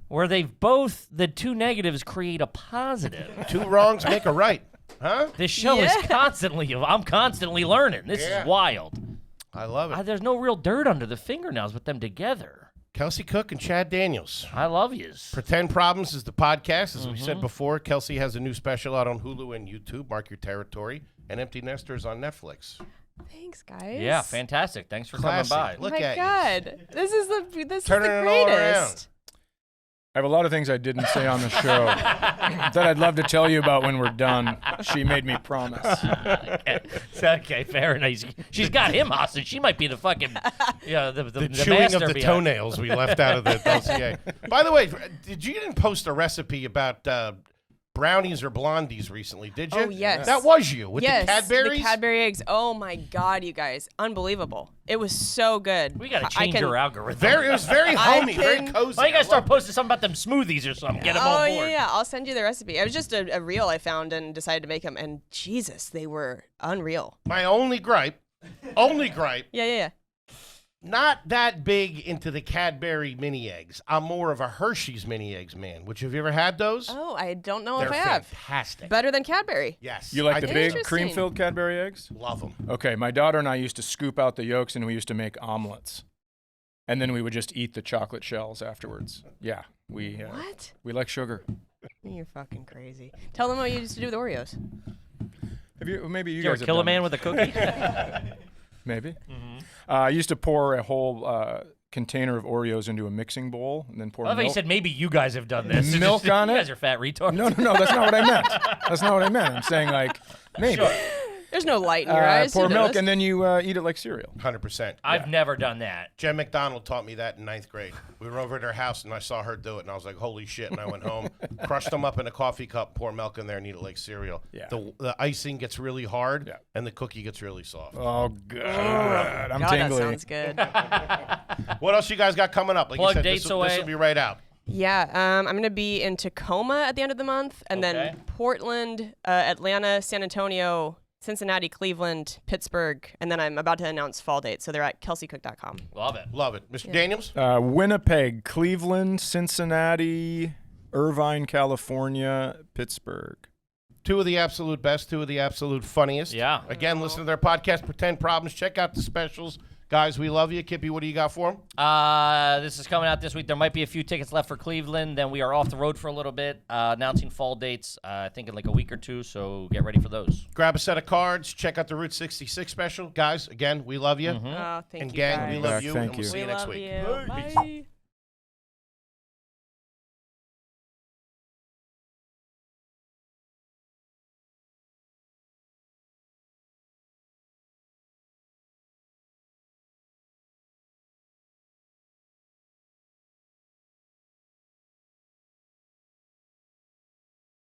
[SPEAKER 2] Where the two negatives create a positive.
[SPEAKER 1] Two wrongs make a right. Huh?
[SPEAKER 2] This show is I'm constantly learning. This
[SPEAKER 1] Yeah.
[SPEAKER 2] is wild.
[SPEAKER 1] I love it.
[SPEAKER 2] There's no real dirt under the fingernails with them together.
[SPEAKER 1] Kelsey Cook and Chad Daniels.
[SPEAKER 2] I love yous.
[SPEAKER 1] Pretend Problems is the podcast. As we said before, Kelsey has a new special out on Hulu and YouTube. Mark your territory. And Empty Nesters on Netflix.
[SPEAKER 4] Thanks, guys.
[SPEAKER 2] Yeah, fantastic. Thanks for
[SPEAKER 1] Classy.
[SPEAKER 2] coming by.
[SPEAKER 4] Oh
[SPEAKER 1] Look
[SPEAKER 4] my
[SPEAKER 1] at you.
[SPEAKER 4] God, this is the
[SPEAKER 1] Turning
[SPEAKER 4] greatest.
[SPEAKER 1] it all around.
[SPEAKER 5] I have a lot of things I didn't say on the show that I'd love to tell you about when we're done. She made me promise.
[SPEAKER 2] Okay, fair enough. She's got him hostage. She might be the fucking, the
[SPEAKER 1] chewing
[SPEAKER 2] master
[SPEAKER 1] of the
[SPEAKER 2] behind-
[SPEAKER 1] toenails we left out of the dossier. By the way, you didn't post a recipe about brownies or blondies recently, did you?
[SPEAKER 4] Oh, yes.
[SPEAKER 1] That was you with
[SPEAKER 4] yes,
[SPEAKER 1] the Cadbury's?
[SPEAKER 4] the Cadbury eggs. Oh my God, you guys, unbelievable! It was so good.
[SPEAKER 2] We got to change your algorithm.
[SPEAKER 1] It was very homey, very
[SPEAKER 4] can-
[SPEAKER 1] cozy.
[SPEAKER 2] Why you
[SPEAKER 1] I
[SPEAKER 2] guys start
[SPEAKER 1] loved it.
[SPEAKER 2] posting something about them smoothies or something? Get them
[SPEAKER 4] Oh
[SPEAKER 2] on board.
[SPEAKER 4] yeah, I'll send you the recipe. It was just a reel I found and decided to make them, and Jesus, they were unreal.
[SPEAKER 1] My only gripe,
[SPEAKER 4] Yeah.
[SPEAKER 1] not that big into the Cadbury mini eggs. I'm more of a Hershey's mini eggs man. Which have you ever had those?
[SPEAKER 4] Oh, I don't know
[SPEAKER 1] They're
[SPEAKER 4] if I have.
[SPEAKER 1] fantastic.
[SPEAKER 4] Better than Cadbury.
[SPEAKER 1] Yes.
[SPEAKER 5] You like the
[SPEAKER 1] I
[SPEAKER 5] big
[SPEAKER 1] do.
[SPEAKER 5] cream-filled Cadbury eggs?
[SPEAKER 1] Love them.
[SPEAKER 5] Okay, my daughter and I used to scoop out the yolks and we used to make omelets. And then we would just eat the chocolate shells afterwards. Yeah, we
[SPEAKER 4] What?
[SPEAKER 5] we like sugar.
[SPEAKER 4] You're fucking crazy. Tell them what you used to do with Oreos.
[SPEAKER 5] Have you? Maybe you
[SPEAKER 2] You ever
[SPEAKER 5] guys have
[SPEAKER 2] kill a
[SPEAKER 5] done
[SPEAKER 2] man
[SPEAKER 5] this.
[SPEAKER 2] with a cookie?
[SPEAKER 5] Maybe. I used to pour a whole container of Oreos into a mixing bowl and then pour
[SPEAKER 2] I love how you
[SPEAKER 5] milk.
[SPEAKER 2] said maybe you guys have done this. It's
[SPEAKER 5] Milk
[SPEAKER 2] just-
[SPEAKER 5] on
[SPEAKER 2] you
[SPEAKER 5] it?
[SPEAKER 2] guys are fat retards.
[SPEAKER 5] No, that's not what I meant. That's not what I meant. I'm saying like maybe.
[SPEAKER 4] There's no light in your eyes.
[SPEAKER 5] Pour
[SPEAKER 4] You know
[SPEAKER 5] milk
[SPEAKER 4] this.
[SPEAKER 5] and then you eat it like cereal.
[SPEAKER 1] 100%.
[SPEAKER 2] I've never done that.
[SPEAKER 1] Jen McDonald taught me that in 9th grade. We were over at her house, and I saw her do it, and I was like, holy shit. And I went home, crushed them up in a coffee cup, pour milk in there, and eat it like cereal.
[SPEAKER 5] Yeah.
[SPEAKER 1] The icing gets really hard,
[SPEAKER 5] Yeah.
[SPEAKER 1] and the cookie gets really soft.
[SPEAKER 5] Oh, good. I'm
[SPEAKER 4] God,
[SPEAKER 5] tingly.
[SPEAKER 4] that sounds good.
[SPEAKER 1] What else you guys got coming up? Like
[SPEAKER 2] Plug
[SPEAKER 1] you said,
[SPEAKER 2] dates
[SPEAKER 1] this will
[SPEAKER 2] away.
[SPEAKER 1] be right out.
[SPEAKER 4] Yeah, I'm going to be in Tacoma at the end of the month, and
[SPEAKER 2] Okay.
[SPEAKER 4] then Portland, Atlanta, San Antonio, Cincinnati, Cleveland, Pittsburgh, and then I'm about to announce fall dates, so they're at kelseycook.com.
[SPEAKER 2] Love it.
[SPEAKER 1] Love it. Mr. Daniels?
[SPEAKER 5] Winnipeg, Cleveland, Cincinnati, Irvine, California, Pittsburgh.
[SPEAKER 1] Two of the absolute best, two of the absolute funniest.
[SPEAKER 2] Yeah.
[SPEAKER 1] Again, listen to their podcast, Pretend Problems. Check out the specials. Guys, we love you. Kippy, what do you got for them?
[SPEAKER 2] This is coming out this week. There might be a few tickets left for Cleveland. Then we are off the road for a little bit, announcing fall dates, I think in like a week or two, so get ready for those.
[SPEAKER 1] Grab a set of cards. Check out the Route 66 special. Guys, again, we love you.
[SPEAKER 4] Oh, thank
[SPEAKER 1] And
[SPEAKER 4] you,
[SPEAKER 1] gang,
[SPEAKER 4] guys.
[SPEAKER 1] we love you.
[SPEAKER 5] Thank
[SPEAKER 1] and we'll
[SPEAKER 5] you.
[SPEAKER 1] see you
[SPEAKER 4] We
[SPEAKER 1] next
[SPEAKER 4] love
[SPEAKER 1] week.
[SPEAKER 4] you. Bye.